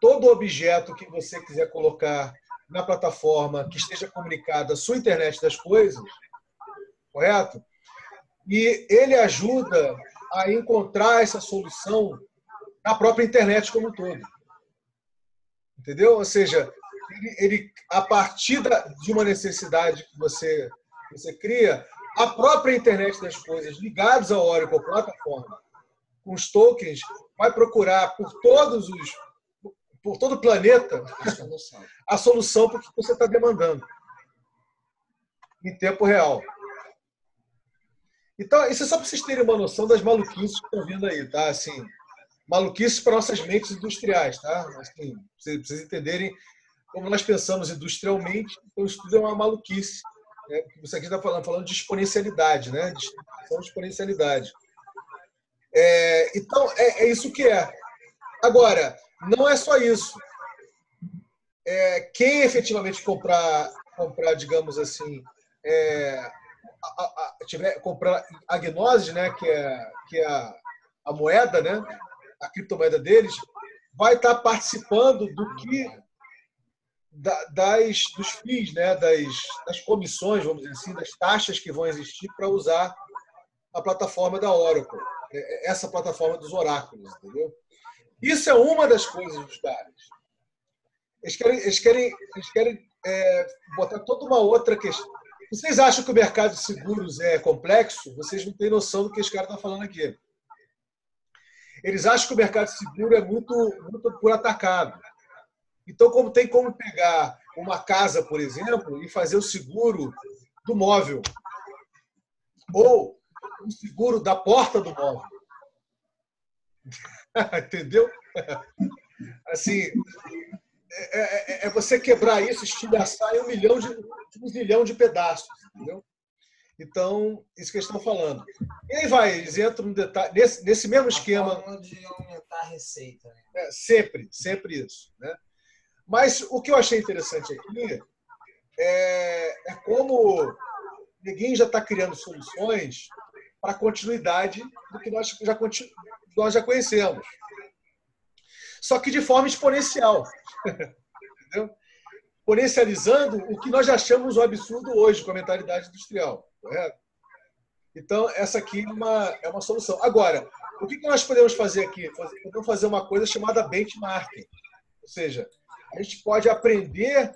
todo objeto que você quiser colocar na plataforma que esteja comunicado à sua internet das coisas, correto? E ele ajuda a encontrar essa solução na própria internet como um todo. Entendeu? Ou seja, ele a partir de uma necessidade que você cria, a própria internet das coisas, ligados ao Oracle Plataforma, com os tokens, vai procurar por todo o planeta a solução para o que você está demandando em tempo real. Então, isso é só para vocês terem uma noção das maluquices que estão vindo aí, tá? Assim, maluquices para nossas mentes industriais, tá? Assim, para vocês entenderem como nós pensamos industrialmente, então isso tudo é uma maluquice. Né? Você aqui está falando de exponencialidade, né? De exponencialidade. Então, é isso que é. Agora, não é só isso. Quem efetivamente comprar, digamos assim, comprar a Gnosis, né, que é a moeda, né, a criptomoeda deles, vai estar participando dos FIIs, né, das comissões, vamos dizer assim, das taxas que vão existir para usar a plataforma da Oracle, essa plataforma dos oráculos, entendeu? Isso é uma das coisas dos caras. Eles querem botar toda uma outra questão. Vocês acham que o mercado de seguros é complexo? Vocês não têm noção do que esse cara está falando aqui. Eles acham que o mercado seguro é muito por atacado. Então, como tem como pegar uma casa, por exemplo, e fazer o seguro do móvel, ou o seguro da porta do móvel. Entendeu? Assim, é você quebrar isso, estilhaçar em um milhão de pedaços. Entendeu? Então, isso que eles estão falando. E aí vai, eles entram no detalhe, nesse mesmo esquema.
Forma de aumentar a receita. Né?
Sempre isso. Né? Mas o que eu achei interessante aqui é como ninguém já está criando soluções para a continuidade do que nós já conhecemos. Só que de forma exponencial. Entendeu? Exponencializando o que nós já achamos um absurdo hoje com a mentalidade industrial. Correto? Então, essa aqui é uma solução. Agora, o que nós podemos fazer aqui? Podemos fazer uma coisa chamada benchmarking. Ou seja, a gente pode aprender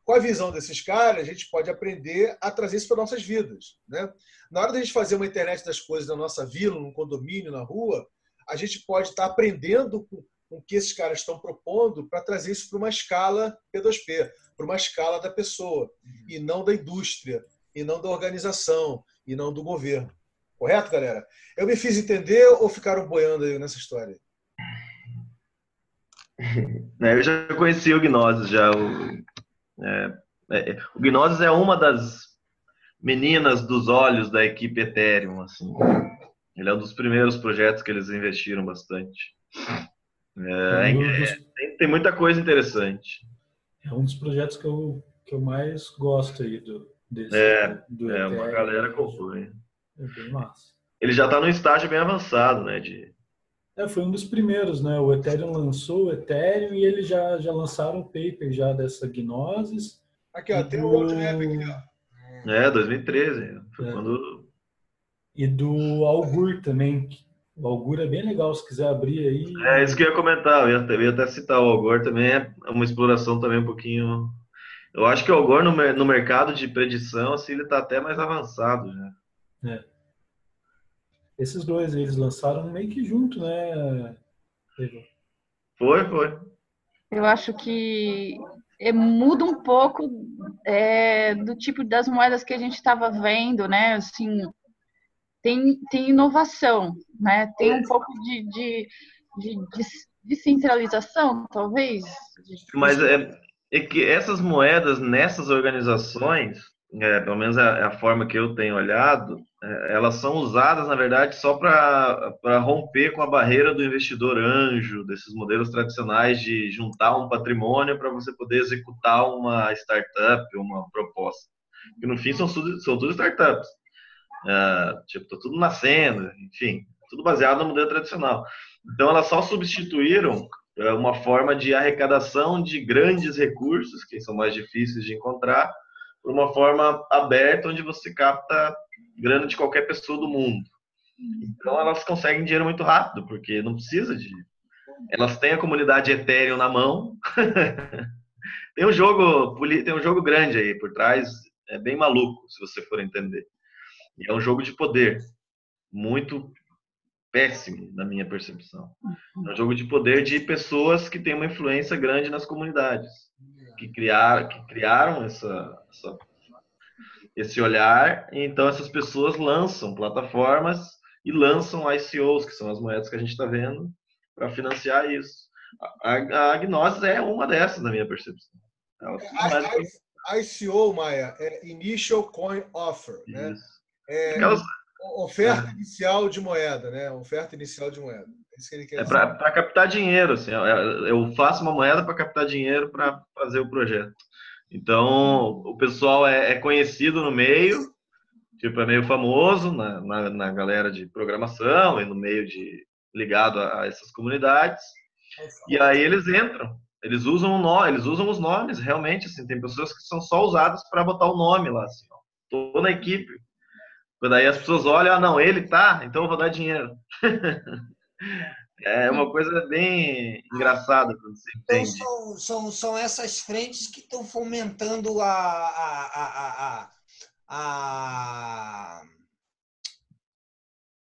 com a visão desses caras, a gente pode aprender a trazer isso para nossas vidas. Né? Na hora da gente fazer uma internet das coisas na nossa vila, num condomínio, na rua, a gente pode estar aprendendo com o que esses caras estão propondo para trazer isso para uma escala P2P, para uma escala da pessoa, e não da indústria, e não da organização, e não do governo. Correto, galera? Eu me fiz entender ou ficaram boiando aí nessa história?
Eu já conheci o Gnosis, já. O Gnosis é uma das meninas dos olhos da equipe Ethereum, assim. Ele é um dos primeiros projetos que eles investiram bastante. Tem muita coisa interessante.
É um dos projetos que eu mais gosto aí do Ethereum.
Uma galera acompanha.
É bem massa.
Ele já está num estágio bem avançado, né?
Foi um dos primeiros, né? O Ethereum lançou o Ethereum e eles já lançaram o paper já dessa Gnosis.
Aqui, ó, tem outro app aqui, ó.
2013. Foi quando...
E do Augur também. O Augur é bem legal, se quiser abrir aí.
É isso que eu ia comentar, eu ia até citar o Augur também, é uma exploração também um pouquinho... Eu acho que o Augur no mercado de predição, assim, ele está até mais avançado, né?
Esses dois, eles lançaram meio que junto, né?
Foi.
Eu acho que muda um pouco do tipo das moedas que a gente estava vendo, né? Assim, tem inovação, né? Tem um pouco de descentralização, talvez.
Mas é que essas moedas nessas organizações, pelo menos é a forma que eu tenho olhado, elas são usadas, na verdade, só para romper com a barreira do investidor anjo, desses modelos tradicionais de juntar um patrimônio para você poder executar uma startup, uma proposta. Que no fim são tudo startups. Tá tudo nascendo, enfim, tudo baseado no modelo tradicional. Então, elas só substituíram uma forma de arrecadação de grandes recursos, que são mais difíceis de encontrar, por uma forma aberta, onde você capta grana de qualquer pessoa do mundo. Então, elas conseguem dinheiro muito rápido, porque não precisa de... Elas têm a comunidade Ethereum na mão. Tem um jogo grande aí por trás, é bem maluco, se você for entender. E é um jogo de poder, muito péssimo, na minha percepção. É um jogo de poder de pessoas que têm uma influência grande nas comunidades, que criaram esse olhar, e então essas pessoas lançam plataformas e lançam ICOs, que são as moedas que a gente está vendo, para financiar isso. A Gnosis é uma dessas, na minha percepção.
ICO, Maia, é Initial Coin Offer, né? Oferta inicial de moeda, né? Oferta inicial de moeda. É isso que ele quer dizer.
Para captar dinheiro, assim. Eu faço uma moeda para captar dinheiro para fazer o projeto. Então, o pessoal é conhecido no meio, tipo, é meio famoso na galera de programação e no meio ligado a essas comunidades. E aí eles entram. Eles usam os nomes, realmente, assim. Tem pessoas que são só usadas para botar o nome lá, assim. Tô na equipe. Daí as pessoas olham, não, ele tá, então eu vou dar dinheiro. É uma coisa bem engraçada quando você entende.
Então são essas frentes que estão fomentando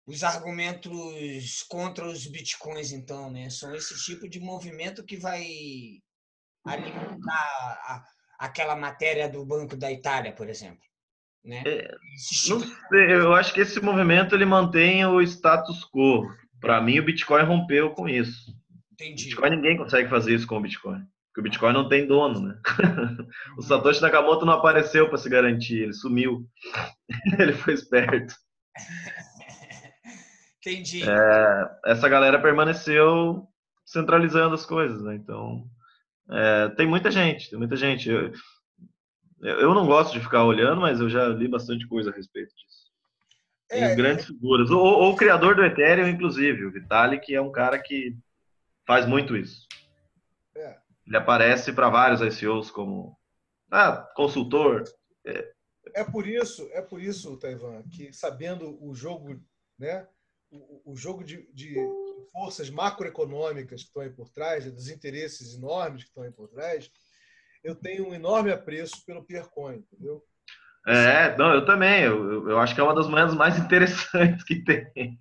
os argumentos contra os bitcoins, então, né? São esse tipo de movimento que vai alimentar aquela matéria do Banco da Itália, por exemplo, né?
Não sei, eu acho que esse movimento ele mantém o status quo. Para mim, o Bitcoin rompeu com isso.
Entendi.
Bitcoin, ninguém consegue fazer isso com o Bitcoin. Porque o Bitcoin não tem dono, né? O Satoshi Nakamoto não apareceu para se garantir, ele sumiu. Ele foi esperto.
Entendi.
Essa galera permaneceu centralizando as coisas, né? Então, tem muita gente, tem muita gente. Eu não gosto de ficar olhando, mas eu já li bastante coisa a respeito disso. Tem grandes figuras. O criador do Ethereum, inclusive, o Vitalik, é um cara que faz muito isso. Ele aparece para vários ICOs como consultor.
É por isso, Taiwan, que sabendo o jogo, né, o jogo de forças macroeconômicas que estão aí por trás, dos interesses enormes que estão aí por trás, eu tenho um enorme apreço pelo Peercoin, entendeu?
Não, eu também. Eu acho que é uma das moedas mais interessantes que tem.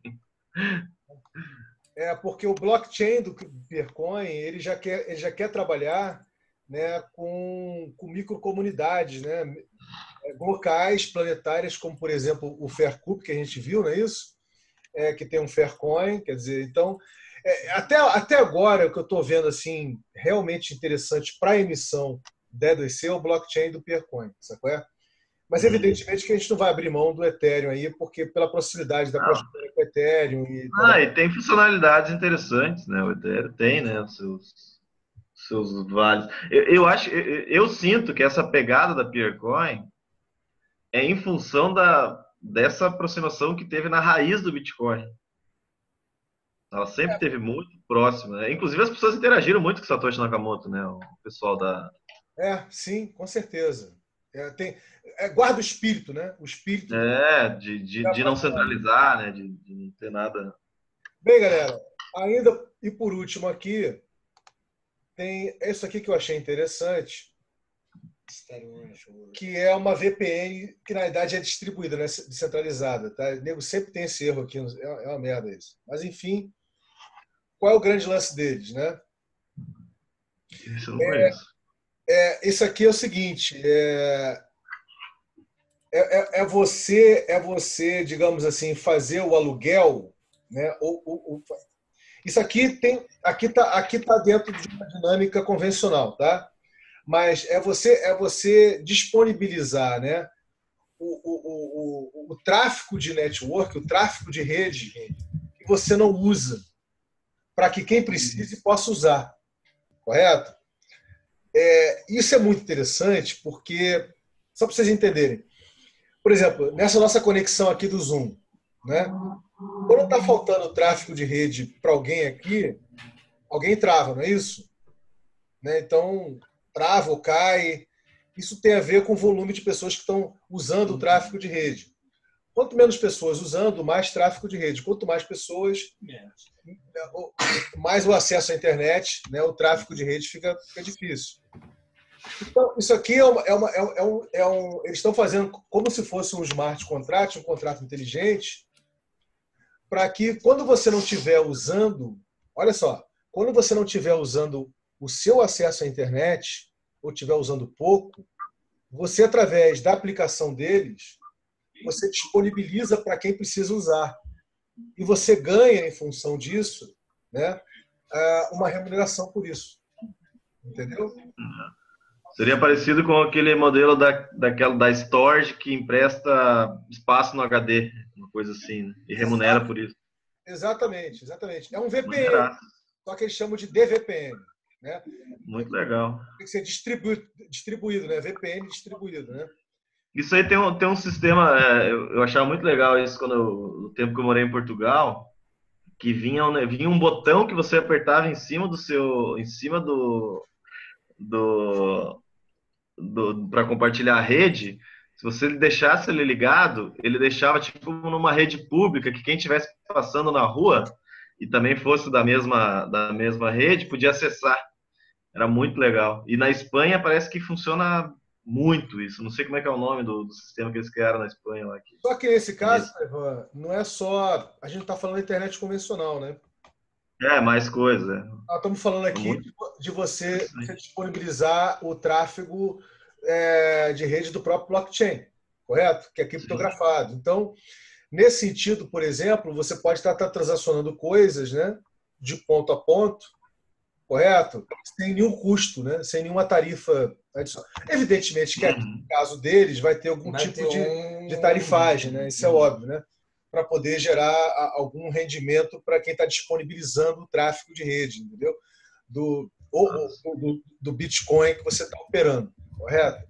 Porque o blockchain do Peercoin, ele já quer trabalhar, né, com microcomunidades, né, locais, planetárias, como, por exemplo, o Faircoop, que a gente viu, não é isso? Que tem um Faircoin, quer dizer, então, até agora, o que eu estou vendo assim, realmente interessante para a emissão da E2C é o blockchain do Peercoin, sabe qual é? Mas, evidentemente, que a gente não vai abrir mão do Ethereum aí, porque pela proximidade da cross-chain com o Ethereum.
E tem funcionalidades interessantes, né? O Ethereum tem, né? Os seus vales. Eu sinto que essa pegada da Peercoin é em função dessa aproximação que teve na raiz do Bitcoin. Ela sempre esteve muito próxima, né? Inclusive, as pessoas interagiram muito com o Satoshi Nakamoto, né? O pessoal da...
Sim, com certeza. Guarda o espírito, né? O espírito.
De não centralizar, né? De não ter nada.
Bem, galera, ainda e por último aqui, tem isso aqui que eu achei interessante, que é uma VPN que na verdade é distribuída, né? Descentralizada. Tá? O nego sempre tem esse erro aqui, é uma merda isso. Mas enfim, qual é o grande lance deles, né?
Isso eu não conheço.
Isso aqui é o seguinte, você, digamos assim, fazer o aluguel, né? Isso aqui tá dentro de uma dinâmica convencional, tá? Mas é você disponibilizar, né? O tráfego de network, o tráfego de rede que você não usa, para que quem precise possa usar, correto? Isso é muito interessante porque, só para vocês entenderem, por exemplo, nessa nossa conexão aqui do Zoom, né? Quando está faltando tráfego de rede para alguém aqui, alguém trava, não é isso? Né? Então, trava ou cai. Isso tem a ver com o volume de pessoas que estão usando o tráfego de rede. Quanto menos pessoas usando, mais tráfego de rede. Quanto mais pessoas, mais o acesso à internet, né? O tráfego de rede fica difícil. Então, isso aqui eles estão fazendo como se fosse um smart contract, um contrato inteligente, para que quando você não estiver usando, olha só, quando você não estiver usando o seu acesso à internet, ou estiver usando pouco, você, através da aplicação deles, você disponibiliza para quem precisa usar. E você ganha, em função disso, né, uma remuneração por isso. Entendeu?
Seria parecido com aquele modelo da Storage que empresta espaço no HD, uma coisa assim, né? E remunera por isso.
Exatamente. É um VPN, só que eles chamam de DVPN. Né?
Muito legal.
Tem que ser distribuído, né? VPN distribuído, né?
Isso aí tem um sistema, eu achava muito legal isso no tempo que eu morei em Portugal, que vinha um botão que você apertava em cima para compartilhar a rede. Se você deixasse ele ligado, ele deixava tipo numa rede pública que quem estivesse passando na rua e também fosse da mesma rede podia acessar. Era muito legal. E na Espanha parece que funciona muito isso. Não sei como é que é o nome do sistema que eles criaram na Espanha lá.
Só que nesse caso, Ivan, não é só... A gente está falando da internet convencional, né?
Mais coisa.
Nós estamos falando aqui
Muito
de você disponibilizar o tráfego de rede do próprio blockchain, correto? Que é criptografado. Então, nesse sentido, por exemplo, você pode estar transacionando coisas, né, de ponto a ponto, correto? Sem nenhum custo, né? Sem nenhuma tarifa adicional. Evidentemente que aqui, no caso deles, vai ter algum tipo de tarifagem, né? Isso é óbvio, né? Para poder gerar algum rendimento para quem está disponibilizando o tráfego de rede, entendeu? Do Bitcoin que você está operando, correto?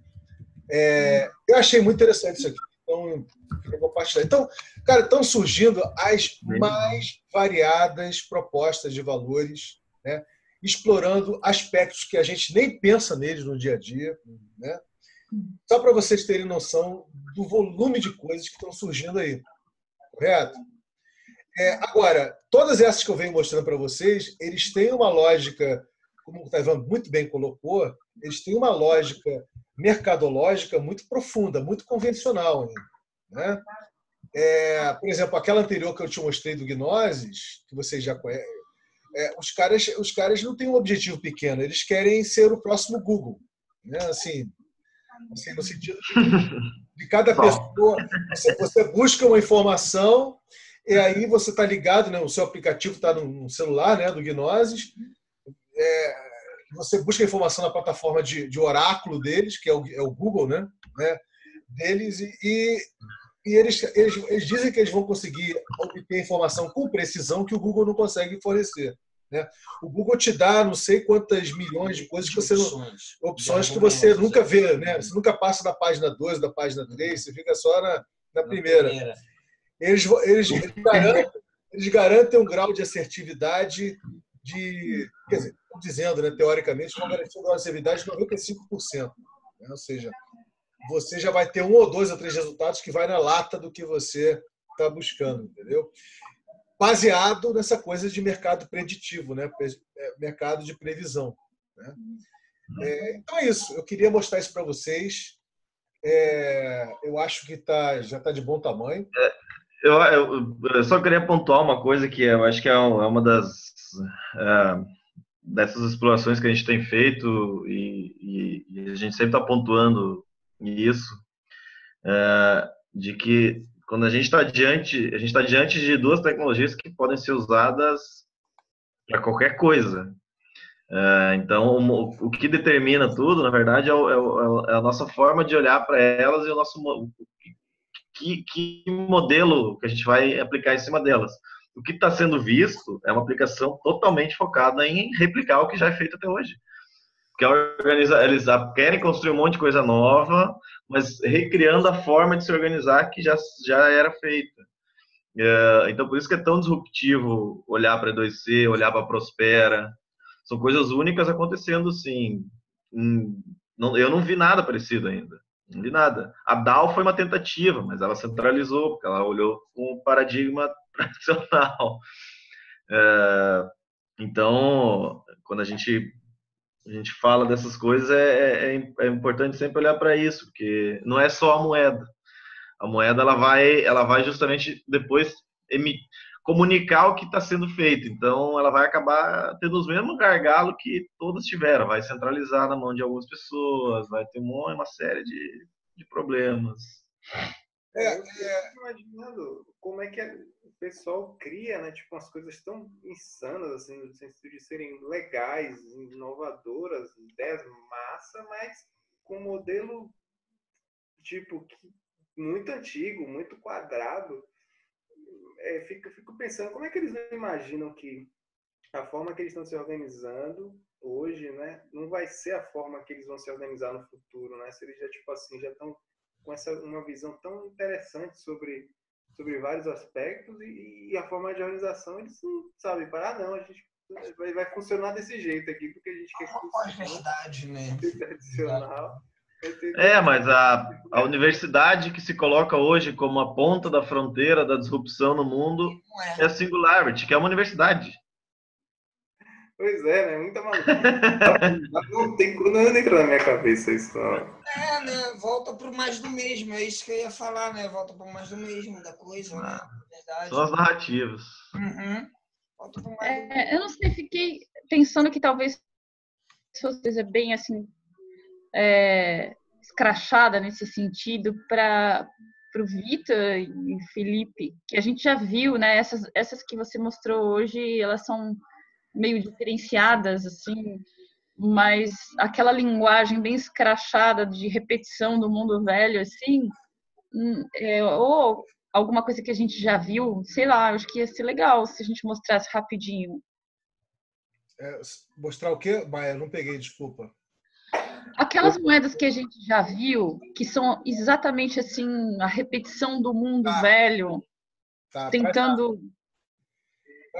Eu achei muito interessante isso aqui. Então, eu vou compartilhar. Então, cara, estão surgindo as mais variadas propostas de valores, né? Explorando aspectos que a gente nem pensa neles no dia a dia, né? Só para vocês terem noção do volume de coisas que estão surgindo aí, correto? Agora, todas essas que eu venho mostrando para vocês, eles têm uma lógica, como o Taiwan muito bem colocou, eles têm uma lógica mercadológica muito profunda, muito convencional ainda, né? Por exemplo, aquela anterior que eu te mostrei do Gnosis, que vocês já conhecem, os caras não têm um objetivo pequeno, eles querem ser o próximo Google, né? Assim, no sentido de cada pessoa, você busca uma informação e aí você está ligado, né? O seu aplicativo está no celular, né? Do Gnosis, você busca informação na plataforma de oráculo deles, que é o Google, né? Deles, e eles dizem que eles vão conseguir obter informação com precisão que o Google não consegue fornecer, né? O Google te dá não sei quantas milhões de coisas que você opções que você nunca vê, né? Você nunca passa da página 2, da página 3, você fica só na primeira. Eles garantem um grau de assertividade quer dizer, estão dizendo, né, teoricamente, vão garantir um grau de assertividade de 95%. Né? Ou seja, você já vai ter 1 ou 2 ou 3 resultados que vai na lata do que você está buscando, entendeu? Baseado nessa coisa de mercado preditivo, né? Mercado de previsão. Né? Então é isso. Eu queria mostrar isso para vocês. Eu acho que já está de bom tamanho.
Eu só queria pontuar uma coisa que eu acho que é uma dessas explorações que a gente tem feito e a gente sempre está pontuando isso, de que quando a gente está diante de 2 tecnologias que podem ser usadas para qualquer coisa. Então, o que determina tudo, na verdade, é a nossa forma de olhar para elas e o nosso que modelo que a gente vai aplicar em cima delas. O que está sendo visto é uma aplicação totalmente focada em replicar o que já é feito até hoje. Eles querem construir um monte de coisa nova, mas recriando a forma de se organizar que já era feita. Então, por isso que é tão disruptivo olhar para a E2C, olhar para a Prospera. São coisas únicas acontecendo, sim. Eu não vi nada parecido ainda. Não vi nada. A DAO foi uma tentativa, mas ela centralizou, porque ela olhou com o paradigma tradicional. Então, quando a gente fala dessas coisas, é importante sempre olhar para isso, porque não é só a moeda. A moeda ela vai justamente depois comunicar o que está sendo feito. Então, ela vai acabar tendo os mesmos gargalos que todas tiveram. Vai centralizar na mão de algumas pessoas, vai ter uma série de problemas.
Eu fico imaginando como é que o pessoal cria, né, tipo, umas coisas tão insanas, assim, no sentido de serem legais, inovadoras, ideias massa, mas com um modelo, tipo, muito antigo, muito quadrado. Fico pensando, como é que eles não imaginam que a forma que eles estão se organizando hoje, né, não vai ser a forma que eles vão se organizar no futuro, né? Se eles já, tipo assim, já estão com uma visão tão interessante sobre vários aspectos e a forma de organização, eles não sabem parar, não, a gente vai funcionar desse jeito aqui, porque a gente quer que
verdade, né?
tradicional.
Mas a universidade que se coloca hoje como a ponta da fronteira da disrupção no mundo é a Singularity, que é uma universidade.
Pois é, né? Muita maluca. Não entra na minha cabeça isso, não.
Né? Volta pro mais do mesmo, é isso que eu ia falar, né? Volta pro mais do mesmo da coisa, né? Verdade.
São as narrativas.
Uhum. Volta pro mais do mesmo.
Eu não sei, fiquei pensando que talvez fosse bem assim, escrachada nesse sentido para o Vitor e o Felipe, que a gente já viu, né? Essas que você mostrou hoje, elas são meio diferenciadas, assim, mas aquela linguagem bem escrachada de repetição do mundo velho, assim, ou alguma coisa que a gente já viu, sei lá, acho que ia ser legal se a gente mostrasse rapidinho.
Mostrar o quê? Maia, não peguei, desculpa.
Aquelas moedas que a gente já viu, que são exatamente assim, a repetição do mundo velho, tentando.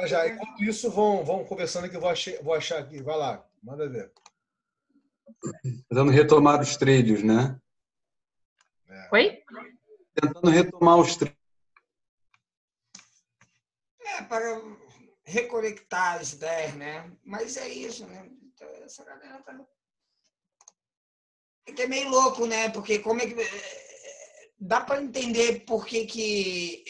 Já. Enquanto isso, vão conversando que eu vou achar aqui. Vai lá, manda ver.
Tentando retomar os trilhos, né?
Oi?
Tentando retomar os trilhos.
Para reconectar as ideias, né? Mas é isso, né? Então, essa galera tá... É que é meio louco, né? Porque como é que... Dá para entender por que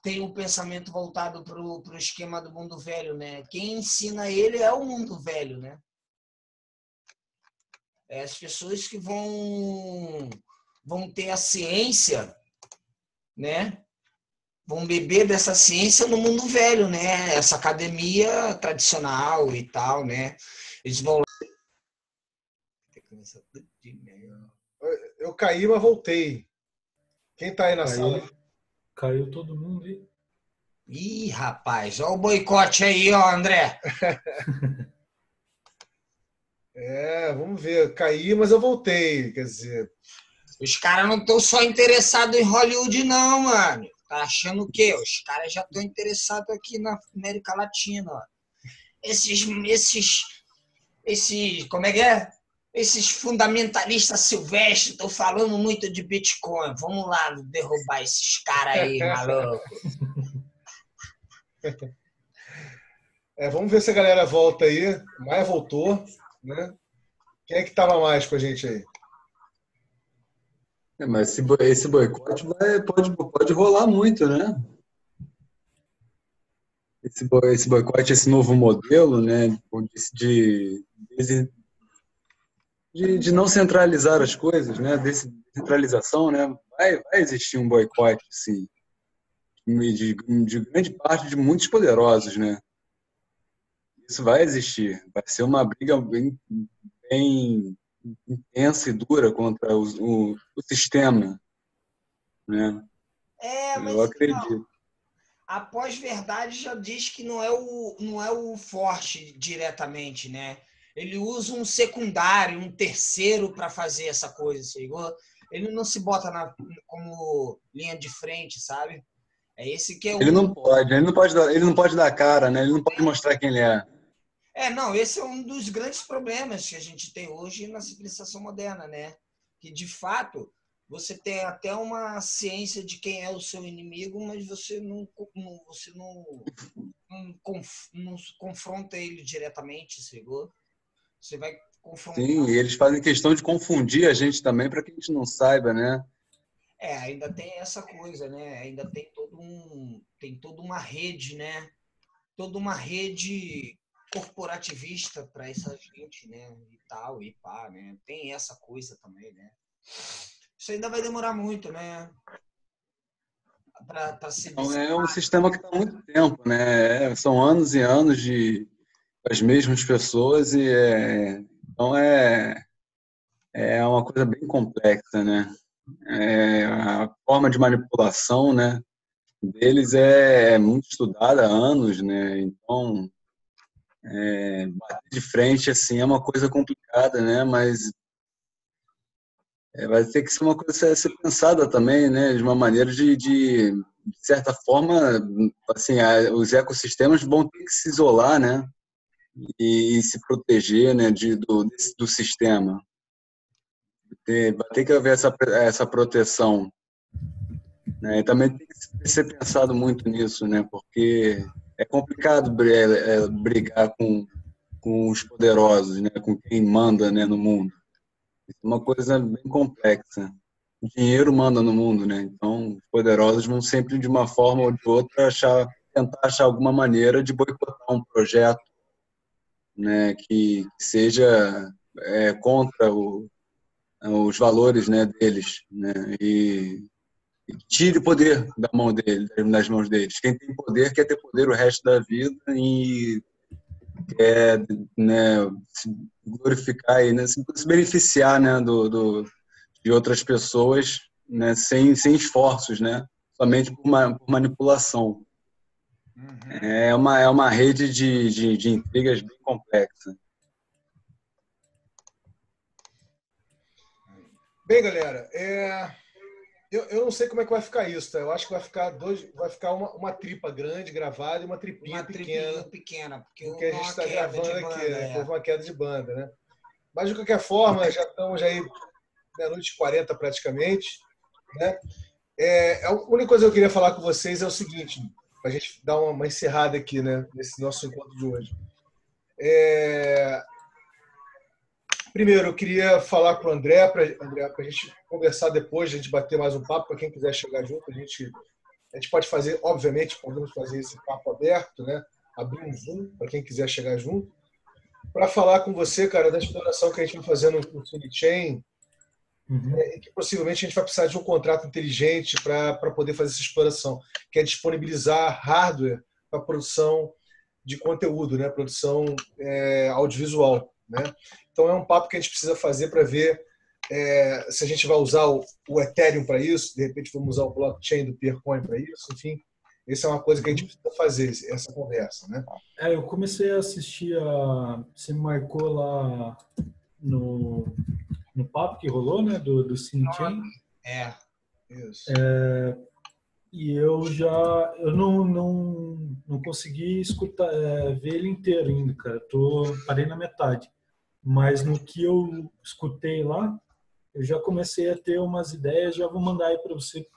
tem um pensamento voltado para o esquema do mundo velho, né? Quem ensina ele é o mundo velho, né? É as pessoas que vão ter a ciência, né? Vão beber dessa ciência no mundo velho, né? Essa academia tradicional e tal, né? Eles vão...
Eu caí, mas voltei. Quem tá aí na sala?
Caiu todo mundo aí.
Ih, rapaz, olha o boicote aí, ó, André.
Vamos ver. Caí, mas eu voltei. Quer dizer...
Os caras não estão só interessados em Hollywood, não, mano. Tá achando o quê? Os caras já estão interessados aqui na América Latina, ó. Esses, como é que é? Esses fundamentalistas silvestres estão falando muito de Bitcoin. Vamos lá derrubar esses caras aí, maluco.
Vamos ver se a galera volta aí. Maia voltou, né? Quem é que estava mais com a gente aí?
Mas esse boicote pode rolar muito, né? Esse boicote, esse novo modelo, né? De não centralizar as coisas, né? Descentralização, né? Vai existir um boicote, sim, de grande parte de muitos poderosos, né? Isso vai existir. Vai ser uma briga bem intensa e dura contra o sistema, né?
Mas
eu acredito.
Não. A pós-verdade já diz que não é o forte diretamente, né? Ele usa um secundário, um terceiro para fazer essa coisa, ligou? Ele não se bota como linha de frente, sabe? É esse que é
ele não pode dar cara, né? Ele não pode mostrar quem ele é.
Não, esse é um dos grandes problemas que a gente tem hoje na civilização moderna, né? Que, de fato, você tem até uma ciência de quem é o seu inimigo, mas você não confronta ele diretamente, chegou? Você vai confrontar.
Sim, e eles fazem questão de confundir a gente também para que a gente não saiba, né?
Ainda tem essa coisa, né? Ainda tem toda uma rede, né? Toda uma rede corporativista para essa gente, né? E tal, e pá, né? Tem essa coisa também, né? Isso ainda vai demorar muito, né? Para se
É um sistema que está há muito tempo, né? São anos e anos de as mesmas pessoas e então é uma coisa bem complexa, né? A forma de manipulação, né, deles é muito estudada há anos, né? Então bater de frente assim é uma coisa complicada, né? Mas vai ter que ser uma coisa a ser pensada também, né? De uma maneira de certa forma, assim, os ecossistemas vão ter que se isolar, né? E se proteger, né? Do sistema. Vai ter que haver essa proteção, né? E também tem que ser pensado muito nisso, né? Porque é complicado brigar com os poderosos, né? Com quem manda, né, no mundo. Isso é uma coisa bem complexa. O dinheiro manda no mundo, né? Então, os poderosos vão sempre, de uma forma ou de outra, tentar achar alguma maneira de boicotar um projeto, né, que seja contra os valores, né, deles, né? E tire o poder das mãos deles. Quem tem poder quer ter poder o resto da vida e quer, né, se glorificar e, né, se beneficiar, né, de outras pessoas, né, sem esforços, né, somente por manipulação. É uma rede de intrigas bem complexa.
Bem, galera, eu não sei como é que vai ficar isso, tá? Eu acho que vai ficar uma tripa grande gravada e uma tripinha
pequena,
porque a gente está gravando aqui, né? Houve uma queda de banda, né? Mas de qualquer forma, já estamos aí meia-noite e 40 praticamente, né? A única coisa que eu queria falar com vocês é o seguinte, para a gente dar uma encerrada aqui, né, nesse nosso encontro de hoje. Primeiro, eu queria falar para o André, para a gente conversar depois, a gente bater mais um papo, para quem quiser chegar junto, a gente pode fazer, obviamente, podemos fazer esse papo aberto, né? Abrir um Zoom para quem quiser chegar junto, para falar com você, cara, da exploração que a gente vai fazer no Silichain, e que possivelmente a gente vai precisar de um contrato inteligente para poder fazer essa exploração, que é disponibilizar hardware para produção de conteúdo, né? Produção audiovisual, né? Então é um papo que a gente precisa fazer para ver se a gente vai usar o Ethereum para isso, de repente vamos usar o blockchain do Peercoin para isso, enfim. Essa é uma coisa que a gente precisa fazer, essa conversa, né?
Eu comecei a assistir você me marcou lá no papo que rolou, né, do Silichain.
Isso.
E eu não consegui escutar, ver ele inteiro ainda, cara. Parei na metade. Mas no que eu escutei lá, eu já comecei a ter umas ideias, já vou mandar aí para você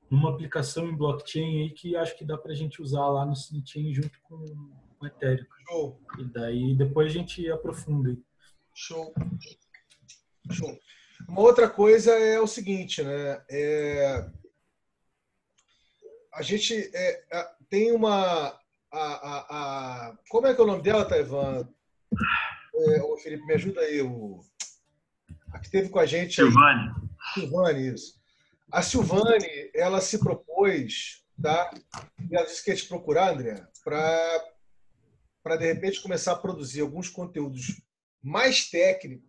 numa aplicação em blockchain aí que acho que dá para a gente usar lá no Silichain junto com o Ethereum.
Show.
E daí depois a gente aprofunda aí.
Show. Uma outra coisa é o seguinte, né? A gente tem uma... como é que é o nome dela, Taiwan? Ô, Felipe, me ajuda aí. A que esteve com a gente. Silvane, isso. A Silvane, ela se propôs, tá? E ela disse que ia te procurar, André, para de repente começar a produzir alguns conteúdos mais técnicos,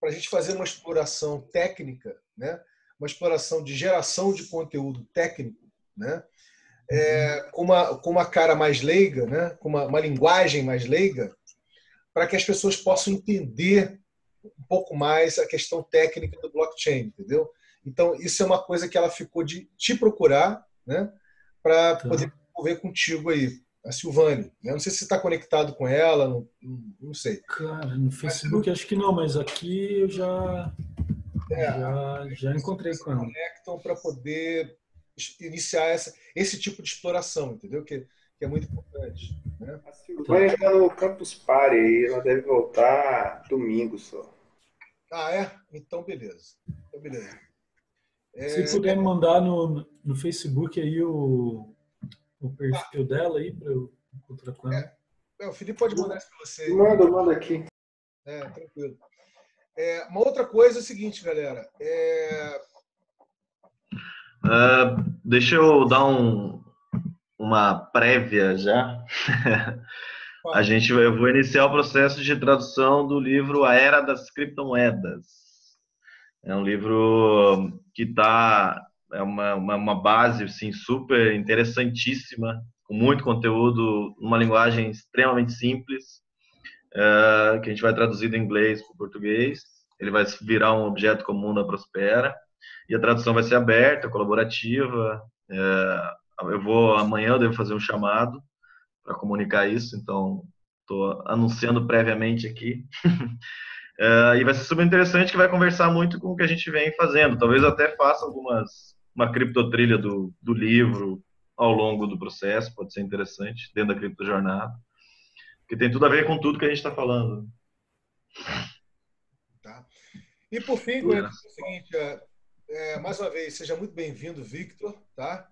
para a gente fazer uma exploração técnica, né? Uma exploração de geração de conteúdo técnico, né? Com uma cara mais leiga, né? Com uma linguagem mais leiga, para que as pessoas possam entender um pouco mais a questão técnica do blockchain, entendeu? Então, isso é uma coisa que ela ficou de te procurar, né? Para poder conversar contigo aí. A Silvane. Eu não sei se você está conectado com ela, não sei.
Cara, no Facebook acho que não, mas aqui eu já encontrei com ela.
Conectam para poder iniciar esse tipo de exploração, entendeu? Que é muito importante. Né?
A Silvânia está no Campus Party e ela deve voltar domingo só.
Ah, é? Então, beleza.
Se puder me mandar no Facebook aí o perfil dela aí para eu encontrar com ela.
O Felipe pode mandar isso para você.
Manda aqui.
Tranquilo. Uma outra coisa é o seguinte, galera.
Deixa eu dar uma prévia já. Eu vou iniciar o processo de tradução do livro A Era das Criptomoedas. É um livro que é uma base assim, super interessantíssima, com muito conteúdo, uma linguagem extremamente simples, que a gente vai traduzir do inglês para o português. Ele vai virar um objeto comum da Prospera. E a tradução vai ser aberta, colaborativa. Amanhã eu devo fazer um chamado para comunicar isso, então estou anunciando previamente aqui. E vai ser super interessante, que vai conversar muito com o que a gente vem fazendo. Talvez eu até faça uma criptotrilha do livro, ao longo do processo, pode ser interessante, dentro da criptojornada, que tem tudo a ver com tudo que a gente está falando.
Tá? E por fim, Gwen, é o seguinte, mais uma vez, seja muito bem-vindo, Victor, tá?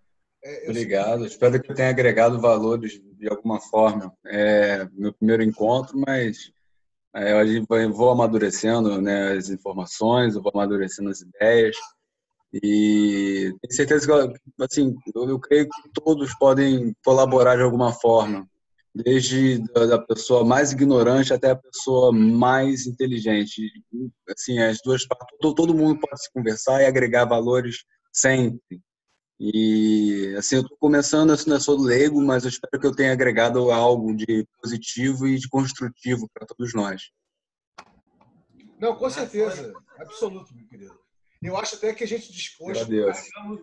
Obrigado, espero que eu tenha agregado valores de alguma forma. É meu primeiro encontro, mas eu vou amadurecendo, né, as informações, eu vou amadurecendo as ideias e tenho certeza que, assim, eu creio que todos podem colaborar de alguma forma, desde da pessoa mais ignorante até a pessoa mais inteligente. Assim, as duas partes, todo mundo pode se conversar e agregar valores sempre. E assim, eu estou começando, assim, eu sou leigo, mas eu espero que eu tenha agregado algo de positivo e de construtivo para todos nós.
Não, com certeza, absoluto, meu querido. Eu acho até que a gente hoje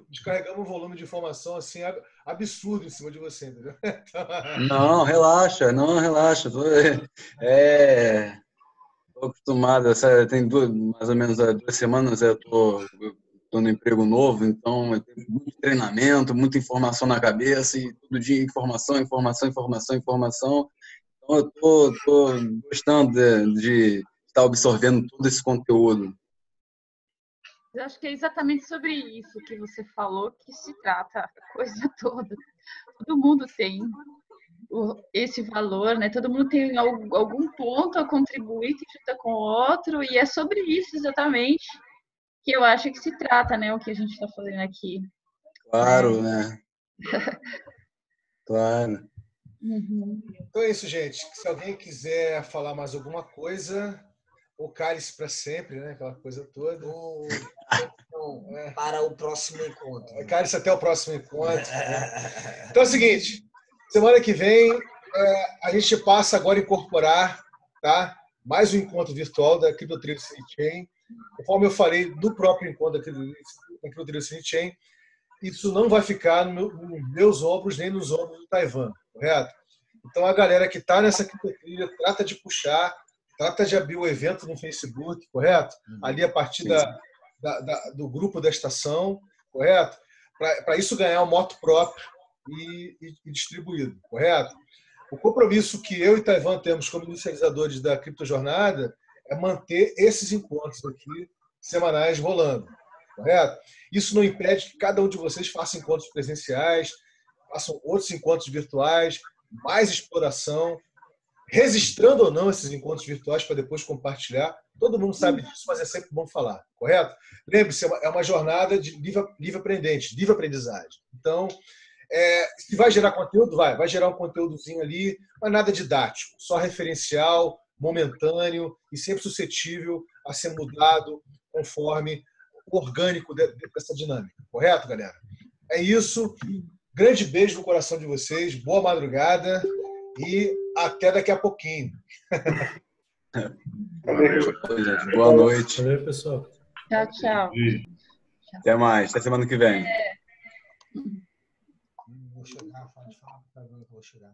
descarregamos um volume de informação assim absurdo em cima de você, entendeu?
Não, relaxa, não, relaxa. Tô acostumado, tem mais ou menos 2 semanas eu tô no emprego novo, então eu tenho muito treinamento, muita informação na cabeça e todo dia informação, informação, informação, informação. Então eu tô gostando de estar absorvendo todo esse conteúdo.
Eu acho que é exatamente sobre isso que você falou que se trata a coisa toda. Todo mundo tem esse valor, né? Todo mundo tem algum ponto a contribuir que junta com o outro, e é sobre isso exatamente que eu acho que se trata, né? O que a gente está fazendo aqui.
Claro, né? Claro.
Uhum.
Então é isso, gente. Se alguém quiser falar mais alguma coisa, o cálice para sempre, né? Aquela coisa toda.
Para o próximo encontro.
Cálice até o próximo encontro. Né? Então é o seguinte, semana que vem a gente passa agora a incorporar, tá? Mais um encontro virtual da CryptoTrio Chain. Conforme eu falei no próprio encontro da CryptoTrio Chain, isso não vai ficar nos meus ombros nem nos ombros do Taiwan, correto? Então a galera que está nessa CryptoTrio trata de puxar, trata de abrir o evento no Facebook, correto? Ali a partir do grupo da estação, correto? Para isso ganhar um moto próprio e distribuído, correto? O compromisso que eu e Taiwan temos como inicializadores da Criptojornada é manter esses encontros aqui semanais rolando, correto? Isso não impede que cada um de vocês faça encontros presenciais, façam outros encontros virtuais, mais exploração, registrando ou não esses encontros virtuais para depois compartilhar. Todo mundo sabe disso, mas é sempre bom falar, correto? Lembre-se, é uma jornada de livre aprendente, livre aprendizagem. Então, se vai gerar conteúdo, vai gerar um conteúdozinho ali, mas nada didático, só referencial, momentâneo e sempre suscetível a ser mudado conforme o orgânico dessa dinâmica. Correto, galera? É isso. Grande beijo no coração de vocês, boa madrugada e até daqui a pouquinho.
Boa noite.
Valeu, pessoal.
Tchau, tchau.
Até mais, até semana que vem.
Vou chegar, pode falar para ver que eu vou chegar.